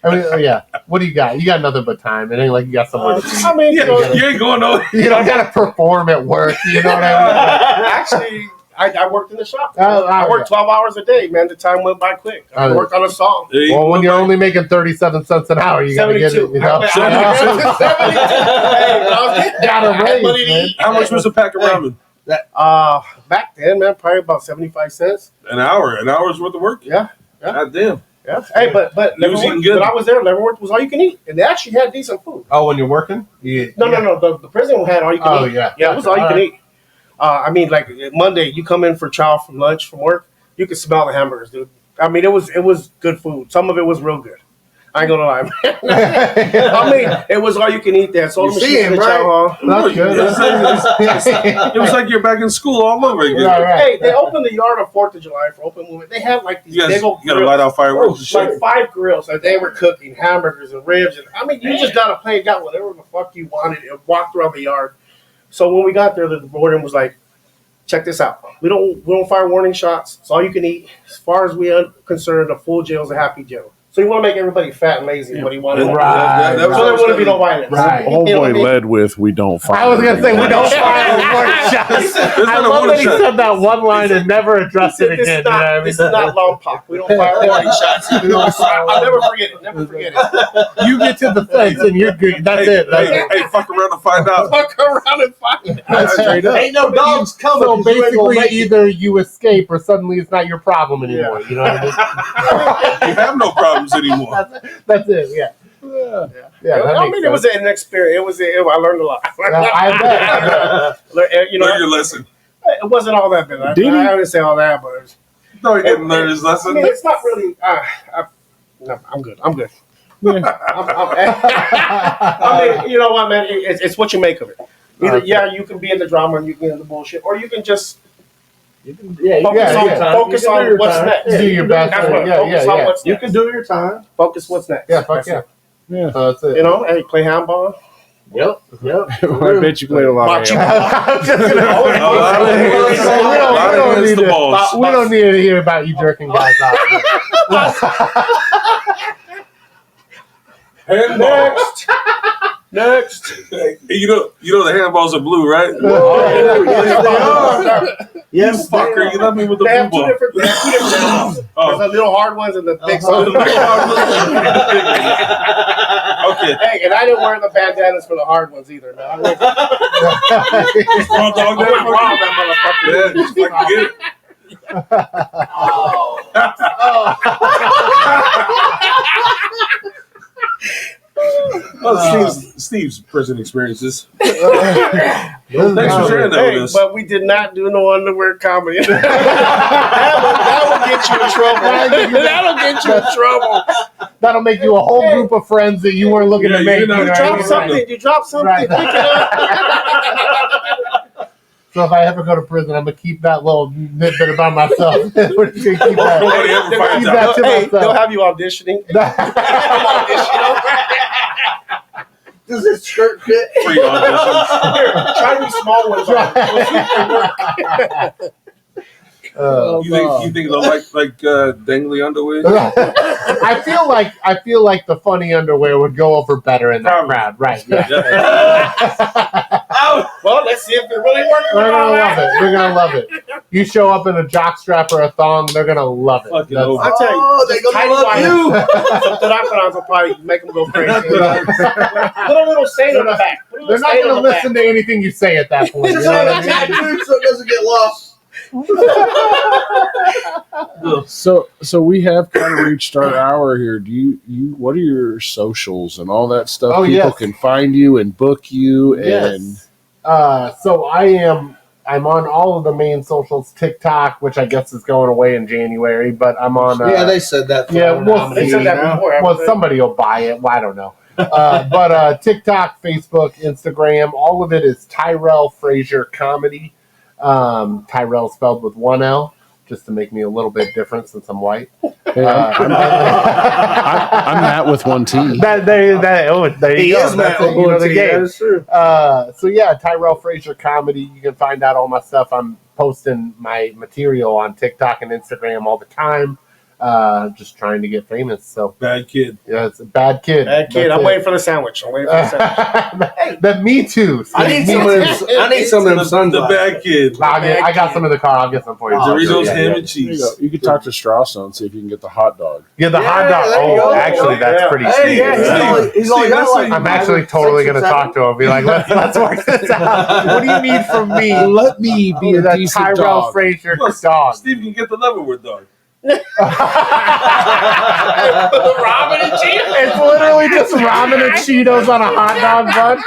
I mean, yeah. What do you got? You got nothing but time. It ain't like you got somewhere to be. I mean, Yeah, you ain't going nowhere. You don't got to perform at work. You know what I mean? actually, I worked in the shop. Oh, I worked 12 hours a day, man. The time went by quick. I Oh, worked on a song. There you Well, go. when you're only making 37 cents an hour, you got to get it. 72. You know? 72. Gotta raise, Money to man. eat. How much was a pack of ramen? Back then, man, probably about 75 cents. An hour. An hour's worth of work? Yeah. God damn. Yeah. Hey, but You was eating good. when I was there, Leavenworth was all you can eat, and they actually had decent food. Oh, when you're working? Yeah. No. The prison had all you can Oh, eat. yeah. Yeah, it was all you All can right. eat. I mean, like Monday, you come in for chow from lunch from work, you could smell the hamburgers, dude. I mean, it was good food. Some of it was real good. I ain't gonna lie, man. I mean, it was all you can eat there. So You see him, right? That's good. It was like you're back in school all over again. Right. Hey, they opened the yard on 4th of July for open movement. They had like these You big old gotta light out fireworks and shit. like 5 grills that they were cooking hamburgers and ribs. And I mean, you just gotta play, got whatever the fuck you wanted and walk throughout the yard. So when we got there, the warden was like, check this out. We don't fire warning shots. It's all you can eat. As far as we are concerned, a full jail is a happy jail. So you want to make everybody fat and lazy, but he wanted Right. That was so there what wouldn't be no violence. Right. You know what I Homeboy mean? led with, we don't fire. I was going to say, we don't fire warning shots. There's I not a love warning that he shot. said that one line and never addressed it This again. is not, this is not Lompoc. We don't fire warning shots. I'll never forget it. Never forget it. You get to the fence and you're good. That's it. That's it. Hey, fuck around and find out. Fuck around and find out. That's straight up. Ain't no dogs coming. So 'cause you ain't gonna basically, make it. either you escape or suddenly it's not your problem anymore. You know what I You have no problems anymore. mean? That's it. Yeah. Yeah. That I makes mean, it was sense. an experience. I learned a lot. I bet. You know, Learn your lesson. it wasn't all that bad. Did he? I didn't say all that, but it was, No, he didn't learn his I lesson. mean, it's not really. No, I'm good. I'm good. I mean, you know what, man? It's what you make of it. Either you can be in the drama and you can get in the bullshit, or you can just focus on what's next. Do your best. That's what focus on what's You next. can do your time. Focus what's next. Yeah, fuck That's yeah. it. Yeah. So that's it. You know, hey, play handball. Yep. I bet you played a lot of Bocce. I'm just gonna- We we don't need to hear about you jerking guys out. Handball. Next. You know the handballs are blue, right? Yes, You fucker, you left me with the They have blue two ball. different handballs. There's Oh. the little hard ones and the big Oh, ones. Okay. Hey, and I didn't wear the bandanas for the hard ones either. Man. I went Raw dog wild, that that motherfucker. Yeah, just fucking get it. Oh, Steve's prison experiences. Thanks for sharing that with Hey, us. but we did not do no underwear comedy. that get you in trouble. That'll get you in trouble. That'll make you a whole group of friends that you weren't looking to make. You know, You drop something. You drop something. Right. Pick it up. So if I ever go to prison, I'm gonna keep that little nitbit about myself. We're just gonna keep that. Nobody ever finds Keep that out. to Hey, myself. they'll have you auditioning. Does his skirt fit? Free auditions. Try these small ones. You think they'll like dangly underwear? I feel like the funny underwear would go over better in that crowd, right? Yeah. Well, let's see if it really works. They're gonna love it. They're gonna love it. You show up in a jockstrap or a thong, they're gonna love it. Fucking That's- over. I tell you, They're gonna love you. Some Tyrel will probably make them go crazy. Put a little stain on the back. They're not gonna listen to anything you say at that point. You It's know on what a I mean? tattoo so it doesn't get lost. So we have kind of reached our hour here. Do you what are your socials and all that stuff? Oh, People yes. can find you and book you and Yes. So I'm on all of the main socials. TikTok, which I guess is going away in January, but I'm on. Yeah, they said that. Yeah, we'll They see. said that before. Well, somebody will buy it. Well, I don't know. But TikTok, Facebook, Instagram, all of it is Tyrel Fraizer Comedy. Tyrel spelled with one L, just to make me a little bit different since I'm white. Hey, I'm Matt with one T. There He you go. is Matt That's it, you know, the That game. is true. So yeah, Tyrel Fraizer Comedy. You can find out all my stuff. I'm posting my material on TikTok and Instagram all the time. Just trying to get famous. So Bad kid. yeah, it's a bad kid. Bad kid. That's I'm it. waiting for the sandwich. I'm waiting for the sandwich. That me too. I need some of them. I need some of them The sunglasses. bad kid. I got some in the car. I'll get some for you. Doritos, Yeah, ham yeah. and cheese. You can talk to Strasso and see if you can get the hot dog. Yeah, the hot Yeah, dog. there you go. Actually, that's pretty Hey, sweet. yeah, he's only got like. I'm actually totally going to talk to him. Be like, let's work this out. What do you need from me? Let me be a That decent Tyrel dog. Fraizer Plus, dog. Steve can get the Leavenworth dog. Ramen and cheese. It's literally just ramen and Cheetos on a hot dog bun.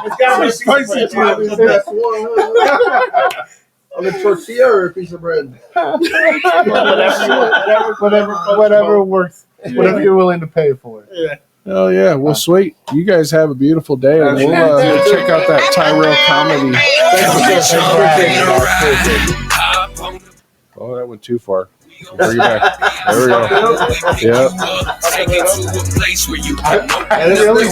It's got to be Spicy Probably the best one. On a tortilla or a piece of bread. Whatever works. Whatever you're willing to pay for. Oh yeah, well sweet. You guys have a beautiful day, and we'll check out that Tyrel Comedy. Oh, that went too far. Bring it back. There we go. Yep. Take it to a place where you can I really